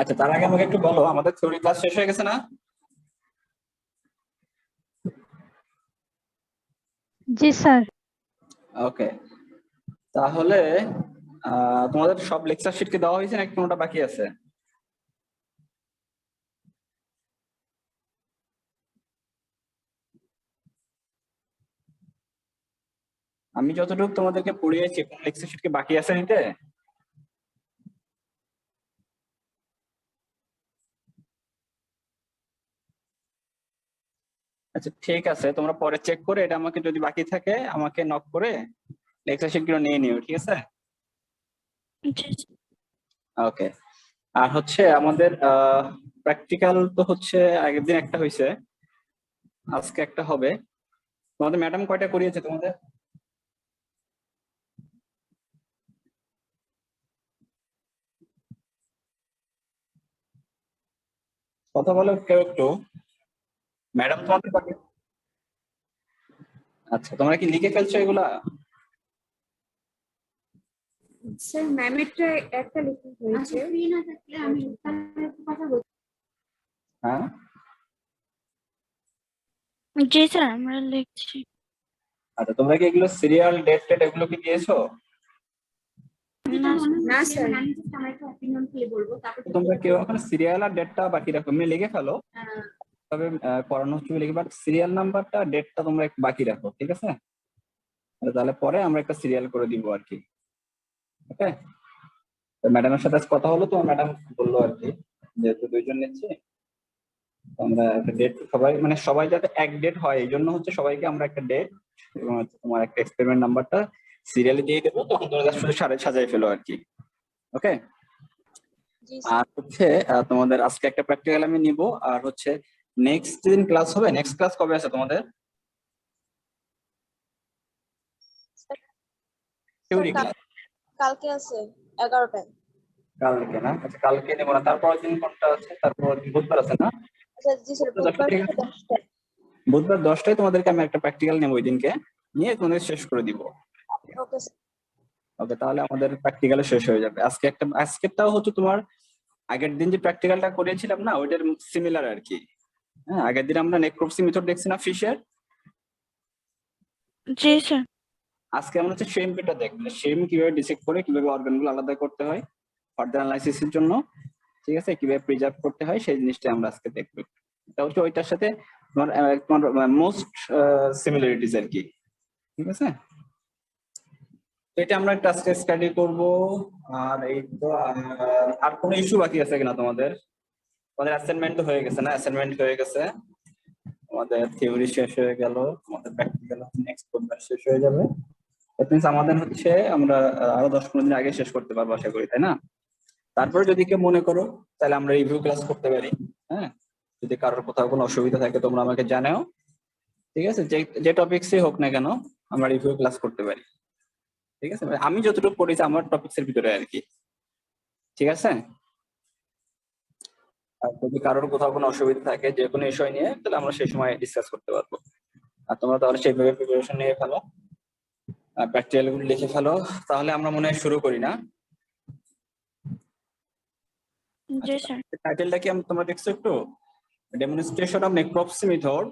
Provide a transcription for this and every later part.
আচ্ছা, তার আগে আমাকে একটু বলো, আমাদের থিওরি ক্লাস শেষ হয়ে গেছে না? জি স্যার। ওকে, তাহলে তোমাদের সব লেকচার শিট কি দেওয়া হয়েছে নাকি কোনোটা বাকি আছে? আমি যতটুকু তোমাদেরকে পড়িয়েছি, কোন লেকচার শিট কি বাকি আছে নিতে? আচ্ছা ঠিক আছে, তোমরা পরে চেক করে এটা আমাকে যদি বাকি থাকে আমাকে নক করে লেকচার শিট গুলো নিয়ে নিও, ঠিক আছে? ওকে। আর হচ্ছে আমাদের প্র্যাকটিক্যাল তো হচ্ছে আগের দিন একটা হয়েছে, আজকে একটা হবে। তোমাদের ম্যাডাম কয়টা করিয়েছে তোমাদের? কথা বলো কেউ একটু। ম্যাডাম তোমাদের কয়টা? আচ্ছা, তোমরা কি লিখে ফেলছো এগুলা? স্যার ম্যামেরটা একটা লিখে হয়েছে। ফ্রি না থাকলে আমি কথা বলছি। হ্যাঁ, জি স্যার, আমরা লিখছি। আচ্ছা তোমরা কি এগুলো সিরিয়াল ডেট টেট এগুলো কি দিয়েছো? না স্যার, আমি জাস্ট আমার একটা অপিনিয়ন দিয়ে বলবো, তারপর তোমরা কেউ এখন সিরিয়াল আর ডেটটা বাকি রাখো, এমনি লিখে ফেলো, তবে করানো হচ্ছে লিখে, বাট সিরিয়াল নাম্বারটা ডেটটা তোমরা একটু বাকি রাখো, ঠিক আছে? তাহলে পরে আমরা একটা সিরিয়াল করে দিব আর কি। ওকে, তো ম্যাডামের সাথে আজ কথা হলো, তো ম্যাডাম বললো আর কি, যেহেতু দুইজন নিচ্ছি আমরা একটা ডেট, সবাই মানে সবাই যাতে এক ডেট হয় এই জন্য হচ্ছে সবাইকে আমরা একটা ডেট এবং হচ্ছে তোমার একটা এক্সপেরিমেন্ট নাম্বারটা সিরিয়ালে দিয়ে দেবো, তখন তোমরা শুধু সাজাই ফেলো আর কি। ওকে, আর হচ্ছে তোমাদের আজকে একটা প্র্যাকটিক্যাল আমি নিব, আর হচ্ছে নেক্সট দিন ক্লাস হবে। নেক্সট ক্লাস কবে আছে তোমাদের? থিওরি ক্লাস কালকে আছে 11টায়। কালকে না? আচ্ছা কালকে নেবো না, তারপর দিন কোনটা আছে? তারপর বুধবার আছে না? আচ্ছা জি স্যার, বুধবার ঠিক আছে, 10টায়। বুধবার 10টায় তোমাদেরকে আমি একটা প্র্যাকটিক্যাল নেবো, ওই দিনকে নিয়ে তোমাদের শেষ করে দিব। ওকে ওকে, তাহলে আমাদের প্র্যাকটিক্যাল শেষ হয়ে যাবে আজকে। আজকেরটাও হচ্ছে তোমার আগের দিন যে প্র্যাকটিক্যালটা করিয়েছিলাম না, ওইটার সিমিলার আর কি। হ্যাঁ, আগের দিন আমরা নেক্রোপসি মেথড দেখছি না ফিশের, জি স্যার। আজকে আমরা হচ্ছে শেমটা দেখবো, শেম কিভাবে ডিসেক্ট করে কিভাবে অর্গানগুলো আলাদা করতে হয় ফার্দার অ্যানালাইসিসের জন্য, ঠিক আছে, কিভাবে প্রিজার্ভ করতে হয় সেই জিনিসটা আমরা আজকে দেখবো। এটা হচ্ছে ওইটার সাথে তোমার মোস্ট সিমিলারিটিস আর কি, ঠিক আছে? তো এটা আমরা একটা আজকে স্টাডি করব। আর এই তো আর কোনো ইস্যু বাকি আছে কিনা তোমাদের? তোমাদের অ্যাসাইনমেন্ট তো হয়ে গেছে না? অ্যাসাইনমেন্ট হয়ে গেছে, আমাদের থিওরি শেষ হয়ে গেল, আমাদের প্র্যাকটিক্যাল নেক্সট বুধবার শেষ হয়ে যাবে। দ্যাট মিন্স আমাদের হচ্ছে আমরা আরো 10-15 দিন আগে শেষ করতে পারবো আশা করি, তাই না? তারপরে যদি কেউ মনে করো তাহলে আমরা রিভিউ ক্লাস করতে পারি। হ্যাঁ, যদি কারোর কোথাও কোনো অসুবিধা থাকে তোমরা আমাকে জানাও, ঠিক আছে? যে যে টপিকসই হোক না কেন আমরা রিভিউ ক্লাস করতে পারি, ঠিক আছে? আমি যতটুকু পড়েছি আমার টপিকসের ভিতরে আর কি, ঠিক আছে? আর যদি কারোর কোথাও কোনো অসুবিধা থাকে যে কোনো বিষয় নিয়ে, তাহলে আমরা সেই সময় ডিসকাস করতে পারবো। আর তোমরা তাহলে সেইভাবে প্রিপারেশন নিয়ে ফেলো, আর প্র্যাকটিক্যাল গুলো লিখে ফেলো। তাহলে আমরা মনে হয় শুরু করি না? জি স্যার। টাইটেলটা কি তোমরা দেখছো একটু? Demonstration of necropsy method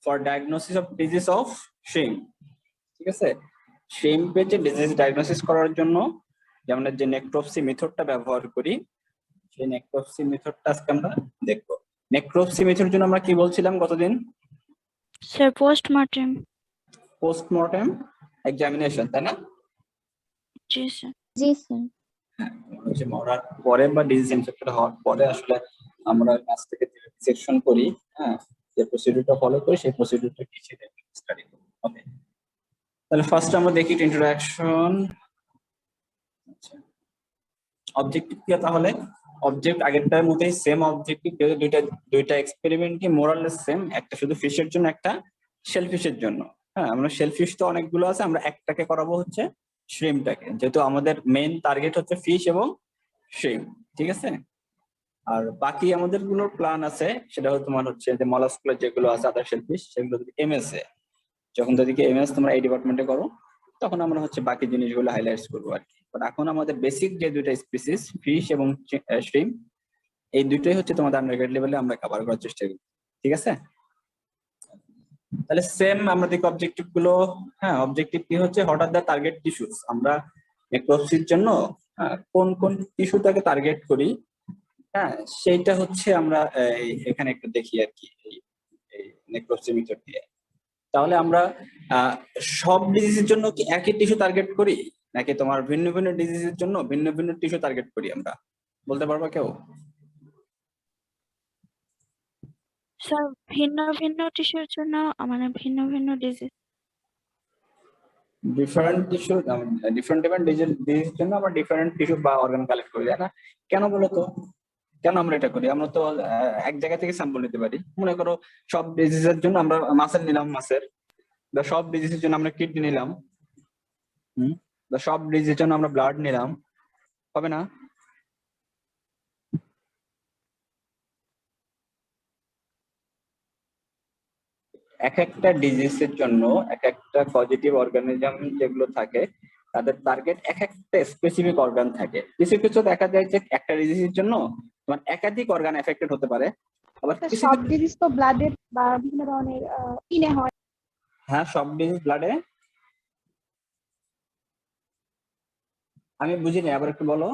for diagnosis of disease of shrimp, ঠিক আছে? শিম পেজে ডিজিজ ডায়াগনোসিস করার জন্য যেমন যে নেক্রোপসি মেথডটা ব্যবহার করি, সেই নেক্রোপসি মেথডটা আজকে আমরা দেখবো। নেক্রোপসি মেথডের জন্য আমরা কি বলছিলাম গতদিন? Sir postmortem. পোস্টমর্টেম এক্সামিনেশন, তাই না? জি স্যার। জি স্যার। হচ্ছে মরার পরে বা ডিজিজ ইনফেক্টেড হওয়ার পরে আসলে আমরা কাছ থেকে ডিসেকশন করি, হ্যাঁ, যে প্রসিডিউরটা ফলো করি সেই প্রসিডিউরটা কি সেটা স্টাডি করি। ওকে, তাহলে ফার্স্ট আমরা দেখি ইন্ট্রোডাকশন। অবজেক্টিভ কি তাহলে? অবজেক্ট আগেরটার মতোই সেম অবজেক্টিভ, দুইটা এক্সপেরিমেন্টই মোরাললেস সেম, একটা শুধু ফিশের জন্য একটা শেলফিশের জন্য। হ্যাঁ, আমরা শেলফিশ তো অনেকগুলো আছে, আমরা একটাকে করাবো হচ্ছে শ্রিমটাকে, যেহেতু আমাদের মেইন টার্গেট হচ্ছে ফিশ এবং শ্রিম, ঠিক আছে? আর বাকি আমাদের গুলো প্ল্যান আছে, সেটা হচ্ছে তোমার হচ্ছে যে মলাস্কুলার যেগুলো আছে আদার শেলফিশ, সেগুলো যদি এমএস এ, যখন যদি এমএস তোমরা এই ডিপার্টমেন্টে করো তখন আমরা হচ্ছে বাকি জিনিসগুলো হাইলাইটস করবো আর কি। বাট এখন আমাদের বেসিক যে দুইটা স্পিসিস ফিশ এবং শ্রিম, এই দুইটাই হচ্ছে তোমাদের আন্ডারগ্রেড লেভেলে আমরা কভার করার চেষ্টা করি, ঠিক আছে? তাহলে সেম আমরা দেখি অবজেক্টিভ গুলো। হ্যাঁ, অবজেক্টিভ কি হচ্ছে, what are the target tissues, আমরা নেক্রোসিসের জন্য কোন কোন টিস্যুটাকে টার্গেট করি, হ্যাঁ সেইটা হচ্ছে আমরা এখানে একটু দেখি আর কি এই নেক্রোসিমিটার দিয়ে। তাহলে আমরা সব ডিজিজের জন্য কি একই টিস্যু টার্গেট করি, নাকি তোমার ভিন্ন ভিন্ন ডিজিজের জন্য ভিন্ন ভিন্ন টিস্যু টার্গেট করি আমরা, বলতে পারবা কেউ? স্যার ভিন্ন ভিন্ন টিস্যুর জন্য মানে ভিন্ন ভিন্ন disease. Different tissue, different different ডিজিজের জন্য আমরা ডিফারেন্ট টিস্যু বা অর্গান কালেক্ট করি, তাই না? কেন বলো তো, কেন আমরা এটা করি? আমরা তো এক জায়গা থেকে স্যাম্পল নিতে পারি। মনে করো সব ডিজিজের জন্য আমরা মাসেল নিলাম, মাসের, বা সব ডিজিজের জন্য আমরা কিডনি নিলাম, বা সব ডিজিজের জন্য আমরা ব্লাড নিলাম, হবে না? এক একটা ডিজিজের জন্য এক একটা পজিটিভ অর্গানিজম যেগুলো থাকে তাদের টার্গেট এক একটা স্পেসিফিক অর্গান থাকে। কিছু কিছু দেখা যায় যে একটা ডিজিজের জন্য তোমার একাধিক অর্গান এফেক্টেড হতে পারে, আবার কিছু সব ডিজিজ তো ব্লাডের বা বিভিন্ন ধরনের ইনে হয়। হ্যাঁ, সব ডিজিজ ব্লাডে। আমি বুঝিনি, আবার একটু বলো।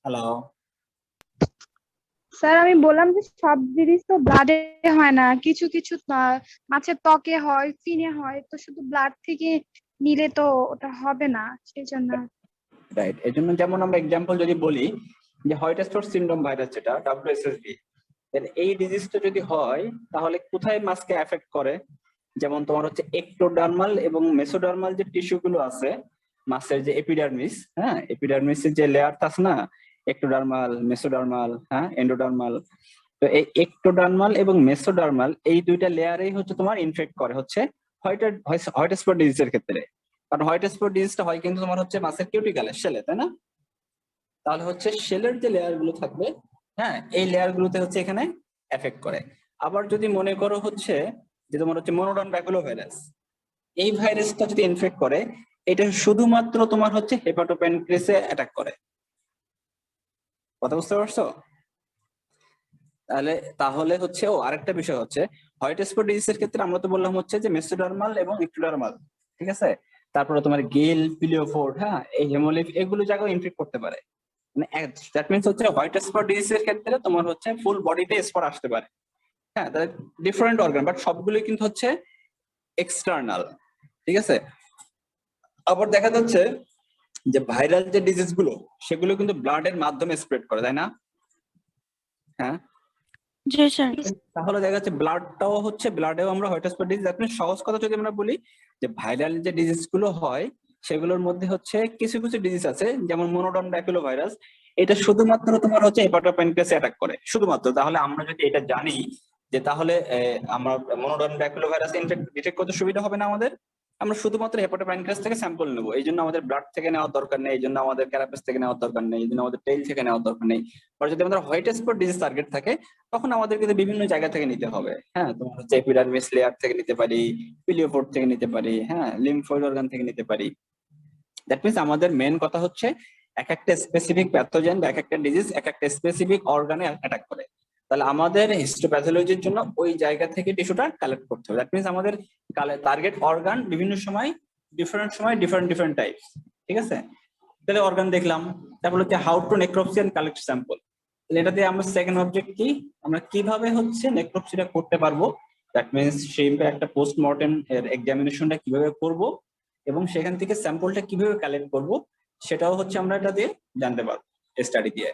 হ্যালো, স্যার আমি বললাম যে সব জিনিস তো ব্লাডে হয় না, কিছু কিছু মাছের ত্বকে হয়, ফিনে হয়, তো শুধু ব্লাড থেকে নিলে তো ওটা হবে না, সেই জন্য। রাইট। এই জন্য যেমন আমরা এক্সাম্পল যদি বলি যে হোয়াইট-স্পট সিনড্রোম ভাইরাস, যেটা WSSB, এই ডিজিজটা যদি হয় তাহলে কোথায় মাছকে এফেক্ট করে? যেমন তোমার হচ্ছে এক্টোডার্মাল এবং মেসোডার্মাল যে টিস্যু গুলো আছে মাছের, যে এপিডার্মিস, হ্যাঁ এপিডার্মিসের যে লেয়ার আছে না, এক্টোডার্মাল, মেসোডার্মাল, হ্যাঁ এন্ডোডার্মাল, তো এই এক্টোডার্মাল এবং মেসোডার্মাল এই দুইটা লেয়ারেই হচ্ছে তোমার ইনফেক্ট করে হচ্ছে হোয়াইট স্পট ডিজিজের ক্ষেত্রে। কারণ হোয়াইট স্পট ডিজিজটা হয় কিন্তু তোমার হচ্ছে মাছের কিউটিক্যালে, শেলে, তাই না? তাহলে হচ্ছে শেলের যে লেয়ার গুলো থাকবে, হ্যাঁ এই লেয়ার গুলোতে হচ্ছে এখানে এফেক্ট করে। আবার যদি মনে করো হচ্ছে যে তোমার হচ্ছে মনোডন ব্যাকুলো ভাইরাস, এই ভাইরাসটা যদি ইনফেক্ট করে, এটা শুধুমাত্র তোমার হচ্ছে হেপাটোপ্যানক্রিয়াসে অ্যাটাক করে। কথা বুঝতে পারছো? তাহলে তাহলে হচ্ছে আরেকটা বিষয় হচ্ছে হোয়াইট স্পট ডিজিজের ক্ষেত্রে আমরা তো বললাম হচ্ছে যে মেসোডার্মাল এবং ইক্টোডার্মাল, ঠিক আছে? তারপরে তোমার গেল, পিলিওফোর্ড, হ্যাঁ এই হেমোলিফ, এগুলো জায়গায় ইনফেক্ট করতে পারে। মানে দ্যাট মিন্স হচ্ছে হোয়াইট স্পট ডিজিজের ক্ষেত্রে তোমার হচ্ছে ফুল বডিতে স্পট আসতে পারে। হ্যাঁ, তাহলে ডিফারেন্ট অর্গান, বাট সবগুলোই কিন্তু হচ্ছে এক্সটার্নাল, ঠিক আছে? আবার দেখা যাচ্ছে যে ভাইরাল যে ডিজিজ গুলো সেগুলো কিন্তু ব্লাডের মাধ্যমে স্প্রেড করে, তাই না? হ্যাঁ, জি স্যার। তাহলে দেখা যাচ্ছে ব্লাডটাও হচ্ছে, ব্লাডেও আমরা হোয়াইট স্পট ডিজিজ, আপনি সহজ কথা যদি আমরা বলি যে ভাইরাল যে ডিজিজ গুলো হয় সেগুলোর মধ্যে হচ্ছে কিছু কিছু ডিজিজ আছে, যেমন মনোডন ব্যাকুলো ভাইরাস, এটা শুধুমাত্র তোমার হচ্ছে হেপাটোপ্যানক্রিয়াসে অ্যাটাক করে শুধুমাত্র। তাহলে আমরা যদি এটা জানি যে তাহলে আমরা মনোডন ব্যাকুলো ভাইরাস ডিটেক্ট করতে সুবিধা হবে না আমাদের, আমরা শুধুমাত্র হেপাটোপ্যানক্রিয়াস থেকে স্যাম্পল নেবো। এই জন্য আমাদের ব্লাড থেকে নেওয়ার দরকার নেই, এই জন্য আমাদের ক্যারাপাস থেকে নেওয়ার দরকার নেই, এই জন্য আমাদের টেইল থেকে নেওয়ার দরকার নেই। আর যদি আমাদের হোয়াইট স্পট ডিজিজ টার্গেট থাকে তখন আমাদের কিন্তু বিভিন্ন জায়গা থেকে নিতে হবে। হ্যাঁ, তোমার হচ্ছে এপিডার্মিস লেয়ার থেকে নিতে পারি, পিলিওপোড থেকে নিতে পারি, হ্যাঁ লিম্ফোয়েড অর্গান থেকে নিতে পারি। দ্যাট মিন্স আমাদের মেন কথা হচ্ছে এক একটা স্পেসিফিক প্যাথোজেন বা এক একটা ডিজিজ এক একটা স্পেসিফিক অর্গানে অ্যাটাক করে। তাহলে আমাদের হিস্টোপ্যাথোলজির জন্য ওই জায়গা থেকে টিস্যুটা কালেক্ট করতে হবে। দ্যাট মিন্স আমাদের টার্গেট অর্গান বিভিন্ন সময় ডিফারেন্ট টাইপস, ঠিক আছে? তাহলে অর্গান দেখলাম, তারপর হচ্ছে how to necropsy and collect sample. এটা দিয়ে আমরা সেকেন্ড অবজেক্ট কি, আমরা কিভাবে হচ্ছে নেক্রোপসিটা করতে পারবো, দ্যাট মিন্স সেই একটা পোস্টমর্টেম এর এক্সামিনেশনটা কিভাবে করব এবং সেখান থেকে স্যাম্পলটা কিভাবে কালেক্ট করব সেটাও হচ্ছে আমরা এটা দিয়ে জানতে পারবো স্টাডি দিয়ে।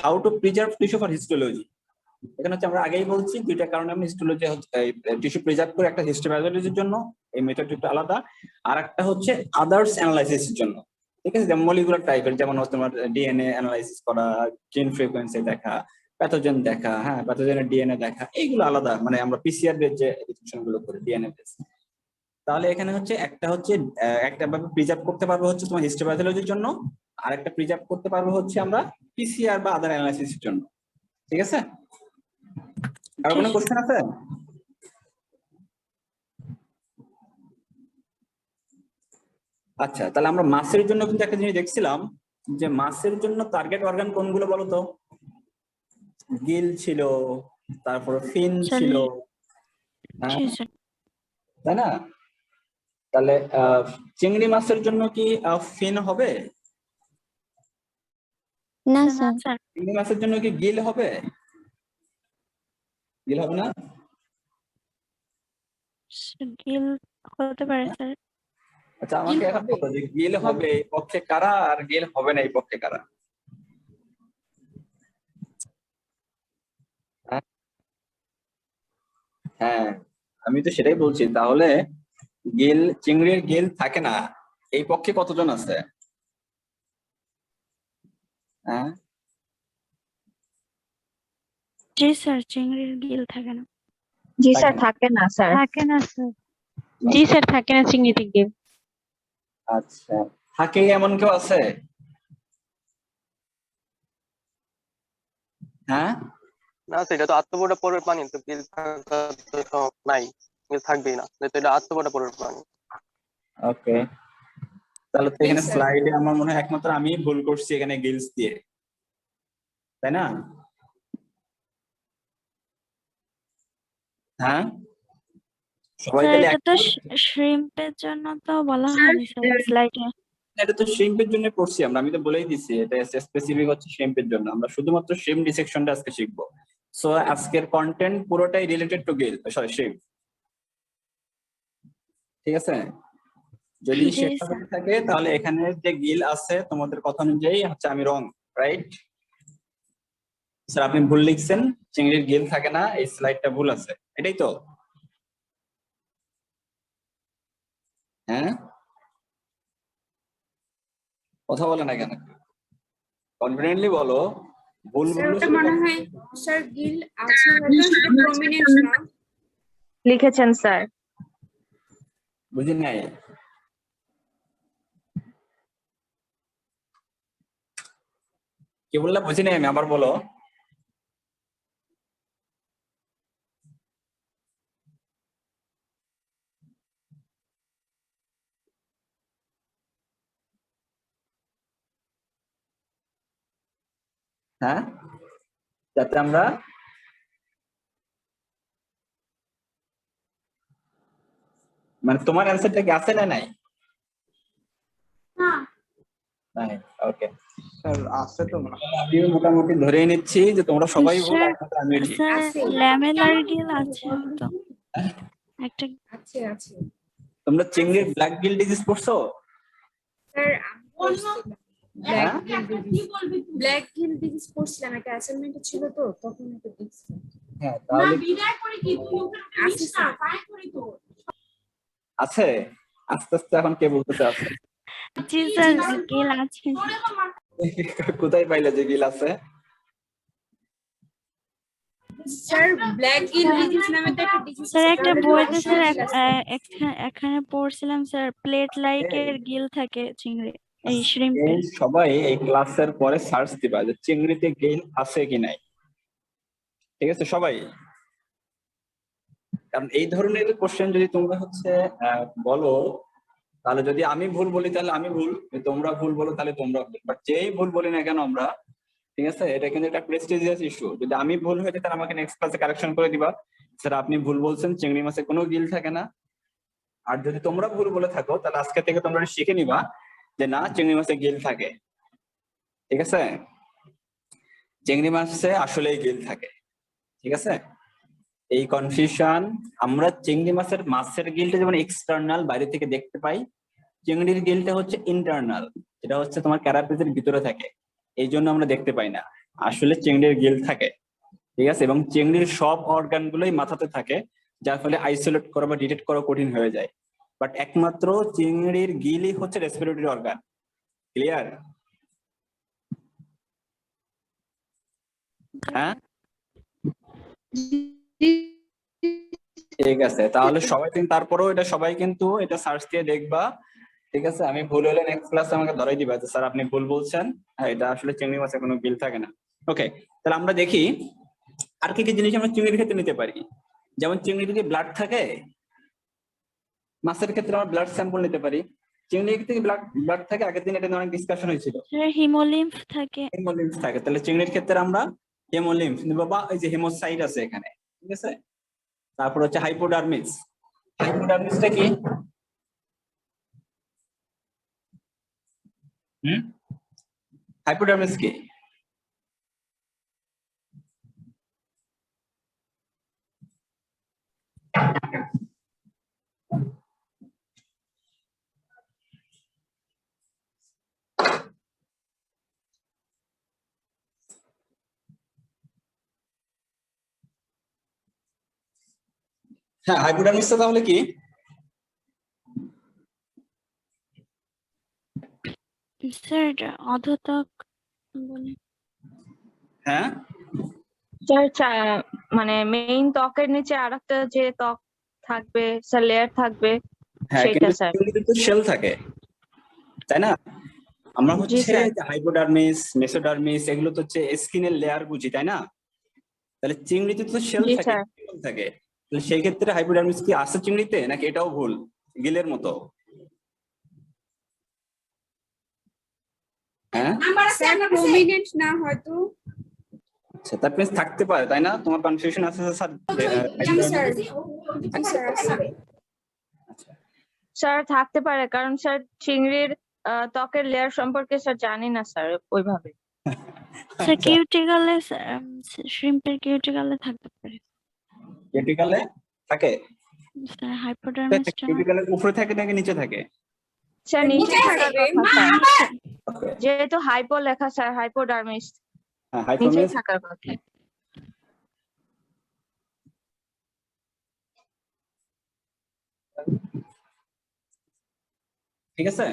How to preserve tissue for histology, এখানে হচ্ছে আমরা আগেই বলছি দুইটা কারণে আমি হিস্টোলজি টিস্যু প্রিজার্ভ করে, একটা হিস্টোপ্যাথোলজির জন্য এই মেথড একটু আলাদা, আর একটা হচ্ছে আদার্স অ্যানালাইসিসের জন্য, ঠিক আছে? যেমন মলিকুলার টাইপের, যেমন হচ্ছে তোমার ডিএনএ অ্যানালাইসিস করা, জিন ফ্রিকোয়েন্সি দেখা, প্যাথোজেন দেখা, হ্যাঁ প্যাথোজেনের ডিএনএ দেখা, এইগুলো আলাদা, মানে আমরা পিসিআর বেস যে ডিটেকশন গুলো করি ডিএনএ বেস। তাহলে এখানে হচ্ছে একটা ভাবে প্রিজার্ভ করতে পারবো হচ্ছে তোমার হিস্টোপ্যাথোলজির জন্য, আর একটা প্রিজার্ভ করতে পারবো হচ্ছে আমরা পিসিআর বা আদার অ্যানালাইসিসের জন্য, ঠিক আছে? আর কোনো কোশ্চেন আছে? আচ্ছা, তাহলে আমরা মাছের জন্য কিন্তু একটা জিনিস দেখছিলাম যে মাছের জন্য টার্গেট অর্গান কোনগুলো বলতো? গিল ছিল, তারপর ফিন স্যার ছিল, হ্যাঁ জি স্যার তাই না? তাহলে চিংড়ি মাছের জন্য কি ফিন হবে? না না স্যার। স্যার চিংড়ি মাছের জন্য কি গিল হবে? গিল হবে না? গিল হতে পারে স্যার। আচ্ছা, আমাকে এখন বলো যে গিল হবে এই পক্ষে কারা আর গিল হবে না এই পক্ষে কারা? হ্যাঁ হ্যাঁ, আমি তো সেটাই বলছি। তাহলে গিল, চিংড়ির গিল থাকে না এই পক্ষে কতজন আছে? হ্যাঁ জি স্যার চিংড়ির গিল থাকে না। জি থাকে স্যার, না। থাকে না স্যার। থাকে না স্যার। জি স্যার, থাকে না চিংড়িতে গিয়ে। আচ্ছা, থাকে এমন কেউ আছে? হ্যাঁ না সেটা তো আত্মপোড়া পরের প্রাণী, তো বিল থাকা তো নাই, বিল থাকবেই না, তো এটা আত্মপোড়া পরের প্রাণী। ওকে, তাহলে তো এখানে স্লাইডে আমার মনে হয় একমাত্র আমি ভুল করছি এখানে গিলস দিয়ে, তাই না? হ্যাঁ সবাই স্যার তাহলে এটা তো শ্রিম্পের জন্য তো বলা হয়নি স্যার স্লাইডে। এটা তো শ্রিম্পের জন্য করছি আমরা, আমি তো বলেই দিছি এটা স্পেসিফিক হচ্ছে শ্রিম্পের জন্য। আমরা শুধুমাত্র শ্রিম্প ডিসেকশনটা আজকে শিখবো। সো আজকের কন্টেন্ট পুরোটাই related to Gill, sorry shrimp, ঠিক আছে? যদি জি সেটা স্যার। হয়ে থাকে তাহলে এখানে যে গিল আছে তোমাদের কথা অনুযায়ী হচ্ছে আমি রং, রাইট? স্যার আপনি ভুল লিখছেন, চিংড়ির গিল থাকে না, এই স্লাইডটা ভুল আছে, এটাই তো? হ্যাঁ কথা বলে না কেন? কনফিডেন্টলি বলো, ভুল স্যার বললে ওটা শুধু মনে হয় স্যার গিল আছে হয়তো, সেটা প্রমিনেন্ট না। লিখেছেন স্যার। বুঝি নাই। কি বললা বুঝি নাই আমি, আবার বলো। হ্যাঁ, যাতে আমরা মানে তোমার অ্যান্সারটা কি আছে না নাই? নাই, ওকে। স্যার আছে তো না? আমি মোটামুটি ধরে নিচ্ছি যে তোমরা সবাই ভুল, স্যার একমাত্র আমি ঠিক। স্যার আছে। ল্যামেলার গিল আছে তো একটা। আছে আছে তোমরা চিংড়ির ব্ল্যাক গিল ডিজিজ পড়ছো? স্যার আমি পড়ছিলাম হ্যাঁ? ব্ল্যাক গিল ডিজিজ পড়ছিলাম, একটা অ্যাসাইনমেন্টে ছিল তো তখন এটা দেখছি। হ্যাঁ তাহলে আছে স্যার। আছে, আস্তে আস্তে এখন কে বলতেছে আছে? জি স্যার গিল আছে। কোথায় পাইলে যে গিল আছে? স্যার ব্ল্যাক গিল ডিজিজ নামে তো একটা ডিজিজ স্যার একটা বইতে স্যার এখানে পড়ছিলাম স্যার প্লেট লাইকের গিল থাকে চিংড়ি এই শ্রিম্পে। এই সবাই এই ক্লাসের পরে সার্চ দিবা যে চিংড়িতে গিল আছে কি নাই, ঠিক আছে সবাই? কারণ এই ধরনের কোশ্চেন যদি তোমরা হচ্ছে বলো, তাহলে যদি আমি ভুল বলি তাহলে আমি ভুল, যদি তোমরা ভুল বলো তাহলে তোমরা ভুল, বাট যেই ভুল বলি না কেন আমরা, ঠিক আছে, এটা কিন্তু একটা প্রেস্টিজিয়াস ইস্যু। যদি আমি ভুল হয়েছে তাহলে আমাকে নেক্সট ক্লাসে কারেকশন করে দিবা, স্যার আপনি ভুল বলছেন, চিংড়ি মাছে কোনো গিল থাকে না। আর যদি তোমরা ভুল বলে থাকো তাহলে আজকে থেকে তোমরা শিখে নিবা যে না, চিংড়ি মাছে গিল থাকে, ঠিক আছে? চিংড়ি মাছে আসলেই গিল থাকে, ঠিক আছে? এই কনফিউশন, আমরা চিংড়ি মাছের গিলটা যেমন এক্সটার্নাল বাইরে থেকে দেখতে পাই, চিংড়ির গিলটা হচ্ছে ইন্টারনাল, যেটা হচ্ছে তোমার ক্যারাপেজের ভিতরে থাকে, এই জন্য আমরা দেখতে পাই না। আসলে চিংড়ির গিল থাকে, ঠিক আছে? এবং চিংড়ির সব অর্গান গুলোই মাথাতে থাকে, যার ফলে আইসোলেট করা বা ডিটেক্ট করা কঠিন হয়ে যায়। বাট একমাত্র চিংড়ির গিলই হচ্ছে রেসপিরেটরি অর্গান। ক্লিয়ার? হ্যাঁ ঠিক আছে, তাহলে সবাই কিন্তু তারপরেও এটা সবাই কিন্তু এটা সার্চ দিয়ে দেখবা, ঠিক আছে? আমি ভুল হলে নেক্সট ক্লাসে আমাকে ধরাই দিবা যে স্যার আপনি ভুল বলছেন, হ্যাঁ এটা আসলে চিংড়ি মাছে কোনো গিল থাকে না। ওকে, তাহলে আমরা দেখি আর কি কি জিনিস আমরা চিংড়ির ক্ষেত্রে নিতে পারি। যেমন চিংড়ির যদি ব্লাড থাকে, মাছের ক্ষেত্রে আমরা ব্লাড স্যাম্পল নিতে পারি, চিংড়ি থেকে ব্লাড থাকে, আগের দিন এটা নিয়ে অনেক ডিসকাশন হয়েছিল। স্যার হিমোলিম্ফ থাকে। হেমোলিম্ফ থাকে, তাহলে চিংড়ির ক্ষেত্রে আমরা হেমোলিম্ফ নিব, বা এই যে হেমোসাইট আছে এখানে, ঠিক আছে। তারপর হচ্ছে হাইপোডার্মিস। হাইপোডার্মিসটা কি? হাইপোডার্মিস কি? হ্যাঁ, হাইপোডার্মিসটা তাহলে কি? স্যার এটা অধোত্বক বলে। হ্যাঁ, স্যার মানে মেইন ত্বকের নিচে আরেকটা যে ত্বক থাকবে স্যার, লেয়ার থাকবে, হ্যাঁ, সেটা কিন্তু স্যার। চিংড়িতে তো শেল থাকে, তাই না? আমরা জি হচ্ছে স্যার। হাইপোডার্মিস, মেসোডার্মিস এগুলো তো হচ্ছে স্কিনের লেয়ার বুঝি, তাই না? তাহলে চিংড়িতে তো শেল জি থাকে, স্যার। শেল থাকে। তাহলে সেই ক্ষেত্রে হাইপোডার্মিস কি আছে চিংড়িতে, নাকি এটাও ভুল, গিলের মতো? হ্যাঁ, স্যার প্রমিনেন্ট না হয়তো। আচ্ছা, তার প্রিন্স থাকতে পারে, তাই না? তোমার কনফিউশন আছে স্যার? জি স্যার, জি স্যার আছে। স্যার থাকতে পারে, কারণ স্যার চিংড়ির ত্বকের লেয়ার সম্পর্কে স্যার জানি না স্যার ওইভাবে। স্যার কিউটিকলে, শ্রিম্পের কিউটিকলে থাকতে পারে। কিউটিকলে থাকে? স্যার হাইপোডার্মিসটা কিউটিকলের উপরে থাকে নাকি নিচে থাকে? স্যার নিচে থাকার কথা স্যার, যেহেতু হাইপো লেখা স্যার, হাইপোডার্মিস হ্যাঁ, নিচে হাইপোডার্মিস। থাকার কথা। ঠিক আছে।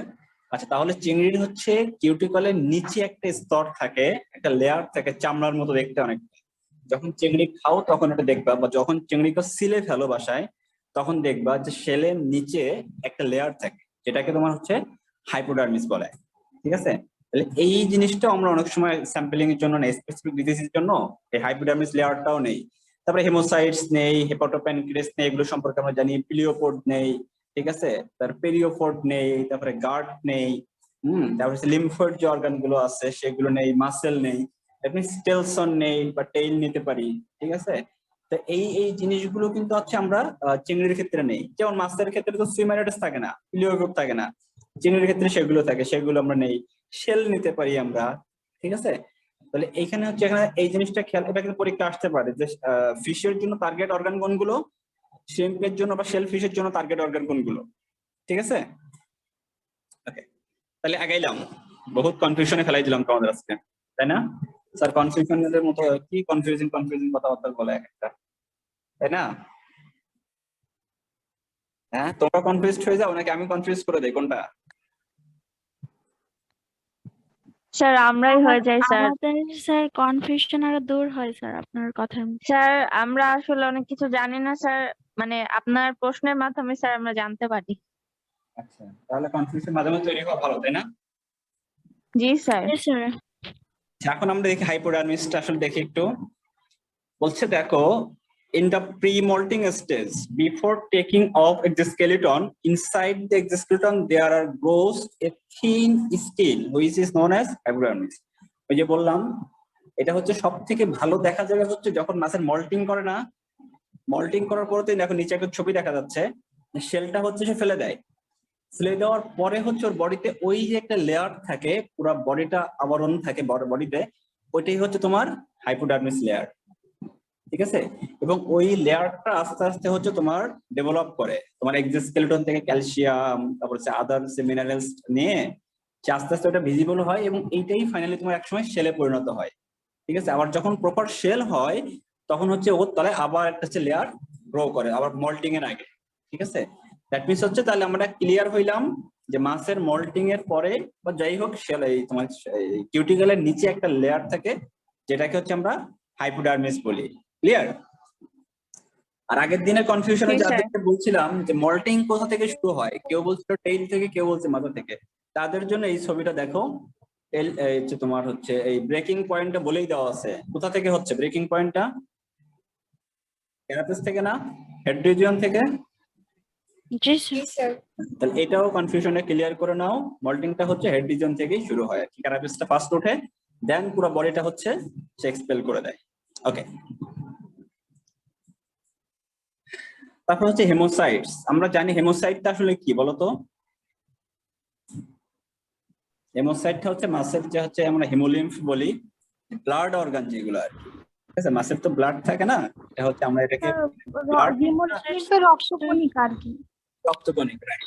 আচ্ছা, তাহলে চিংড়ির হচ্ছে কিউটিকলের নিচে একটা স্তর থাকে, একটা লেয়ার থাকে, চামড়ার মতো দেখতে অনেকটা। যখন চিংড়ি খাও তখন এটা দেখবা, বা যখন চিংড়িকে সিলে ফেলো বাসায়, তখন দেখবা যে শেলের নিচে একটা লেয়ার থাকে, যেটাকে তোমার হচ্ছে হাইপোডার্মিস বলে। ঠিক আছে, তাহলে এই জিনিসটা আমরা অনেক সময় স্যাম্পলিং এর জন্য নেই, স্পেসিফিক ডিজিজের জন্য এই হাইপোডার্মিস লেয়ারটাও নেই। তারপরে হেমোসাইটস নেই, হেপাটোপ্যানক্রিয়াস নেই, এগুলো সম্পর্কে আমরা জানি। পিলিওপোড নেই, ঠিক আছে, তার পেরিওপোড নেই, তারপরে গার্ড নেই, তারপরে লিম্ফয়েড যে অর্গান গুলো আছে সেগুলো নেই, মাসেল নেই, স্টেলসন নেই, বা টেইল নিতে পারি। ঠিক আছে, তো এই জিনিসগুলো কিন্তু হচ্ছে আমরা চিংড়ির ক্ষেত্রে নেই। যেমন মাছের ক্ষেত্রে তো সুইমারেটাস থাকে না, পিলিওপোড থাকে না, চিংড়ির ক্ষেত্রে সেগুলো থাকে, সেগুলো আমরা নেই। শেল নিতে পারি আমরা। ঠিক আছে, তাহলে এইখানে হচ্ছে, এখানে এই জিনিসটা খেয়াল, এটা কিন্তু পরীক্ষা আসতে পারে যে ফিশের জন্য টার্গেট অর্গান কোনগুলো, শ্রিম্পের জন্য বা শেল ফিশের জন্য টার্গেট অর্গান কোনগুলো। ঠিক আছে, ওকে, তাহলে আগাইলাম। বহুত কনফিউশনে ফেলাই দিলাম তোমাদের আজকে, তাই না? স্যার কনফিউশনের মতো কি কনফিউজিং কথাবার্তা বলে এক একটা, তাই না? হ্যাঁ, তোমরা কনফিউজড হয়ে যাও নাকি আমি কনফিউজ করে দেই, কোনটা? স্যার আমরাই হয়ে যাই স্যার। আমাদের স্যার কনফিউশন আরো দূর হয় স্যার আপনার কথার মধ্যে। স্যার আমরা আসলে অনেক কিছু জানি না স্যার, মানে আপনার প্রশ্নের মাধ্যমে স্যার আমরা জানতে পারি। আচ্ছা, তাহলে কনফিউশন মাঝে মাঝে তৈরি হওয়া ভালো, তাই না? জি স্যার। স্যার আচ্ছা, এখন আমরা দেখি হাইপোডার্মিসটা আসলে দেখি একটু। বলছে দেখো, in the pre-molting stage, before taking off exoskeleton, inside the exoskeleton there are grows a thin skin which is known as hypodermis. ওই যে বললাম, এটা হচ্ছে সব থেকে ভালো দেখা যাবে হচ্ছে যখন মাছের মল্টিং করে না, মল্টিং করার পরে তো দেখো নিচে একটা ছবি দেখা যাচ্ছে, শেলটা হচ্ছে সে ফেলে দেয়, ফেলে দেওয়ার পরে হচ্ছে ওর বডিতে ওই যে একটা লেয়ার থাকে, পুরো বডিটা আবরণ থাকে বডিতে, ওইটাই হচ্ছে তোমার হাইপোডার্মিস লেয়ার। ঠিক আছে, এবং ওই লেয়ারটা আস্তে আস্তে হচ্ছে তোমার ডেভেলপ করে, তোমার এক্সোস্কেলেটন থেকে ক্যালসিয়াম, তারপর হচ্ছে আদার মিনারেলস নিয়ে আস্তে আস্তে ওটা ভিজিবল হয়, এবং এইটাই ফাইনালি তোমার একসময় শেলে পরিণত হয়। ঠিক আছে, আবার যখন প্রপার শেল হয় তখন হচ্ছে ওর তলায় আবার একটা হচ্ছে লেয়ার গ্রো করে, আবার মল্টিং এর আগে। ঠিক আছে, দ্যাট মিনস হচ্ছে তাহলে আমরা ক্লিয়ার হইলাম যে মাছের মল্টিং এর পরে বা যাই হোক শেল, এই তোমার কিউটিকলের নিচে একটা লেয়ার থাকে, যেটাকে হচ্ছে আমরা হাইপোডার্মিস বলি। ক্লিয়ার? আর আগের দিনের কনফিউশনে যাদেরকে বলছিলাম যে মল্টিং কোথা থেকে শুরু হয়, কেউ বলছিল টেইল থেকে, কেউ বলছে মাথা থেকে, তাদের জন্য এই ছবিটা দেখো। টেইল তোমার হচ্ছে এই ব্রেকিং পয়েন্টটা বলেই দেওয়া আছে, কোথা থেকে হচ্ছে ব্রেকিং পয়েন্টটা? ক্যারাপাস থেকে না, হেড রিজিয়ন থেকে? জি স্যার। জি স্যার। তাহলে এটাও কনফিউশনে ক্লিয়ার করে নাও। মল্টিংটা হচ্ছে হেড রিজন থেকেই শুরু হয়, ক্যারাপাসটা ফার্স্ট ওঠে, দেন পুরো বডিটা হচ্ছে সে এক্সপেল করে দেয়। ওকে, তারপর হচ্ছে হেমোসাইটস। আমরা জানি হেমোসাইটটা আসলে কি বলতো? হেমোসাইটটা হচ্ছে মাসের যে হচ্ছে আমরা হিমোলিম্ফ বলি, ব্লাড অর্গান যেগুলো আর কি, ঠিক আছে? মাসের তো ব্লাড থাকে না, এটা হচ্ছে আমরা এটাকে ব্লাড হিমোলিম্ফের রক্তকণিকা আর কি। রক্তকণিক, রাইট।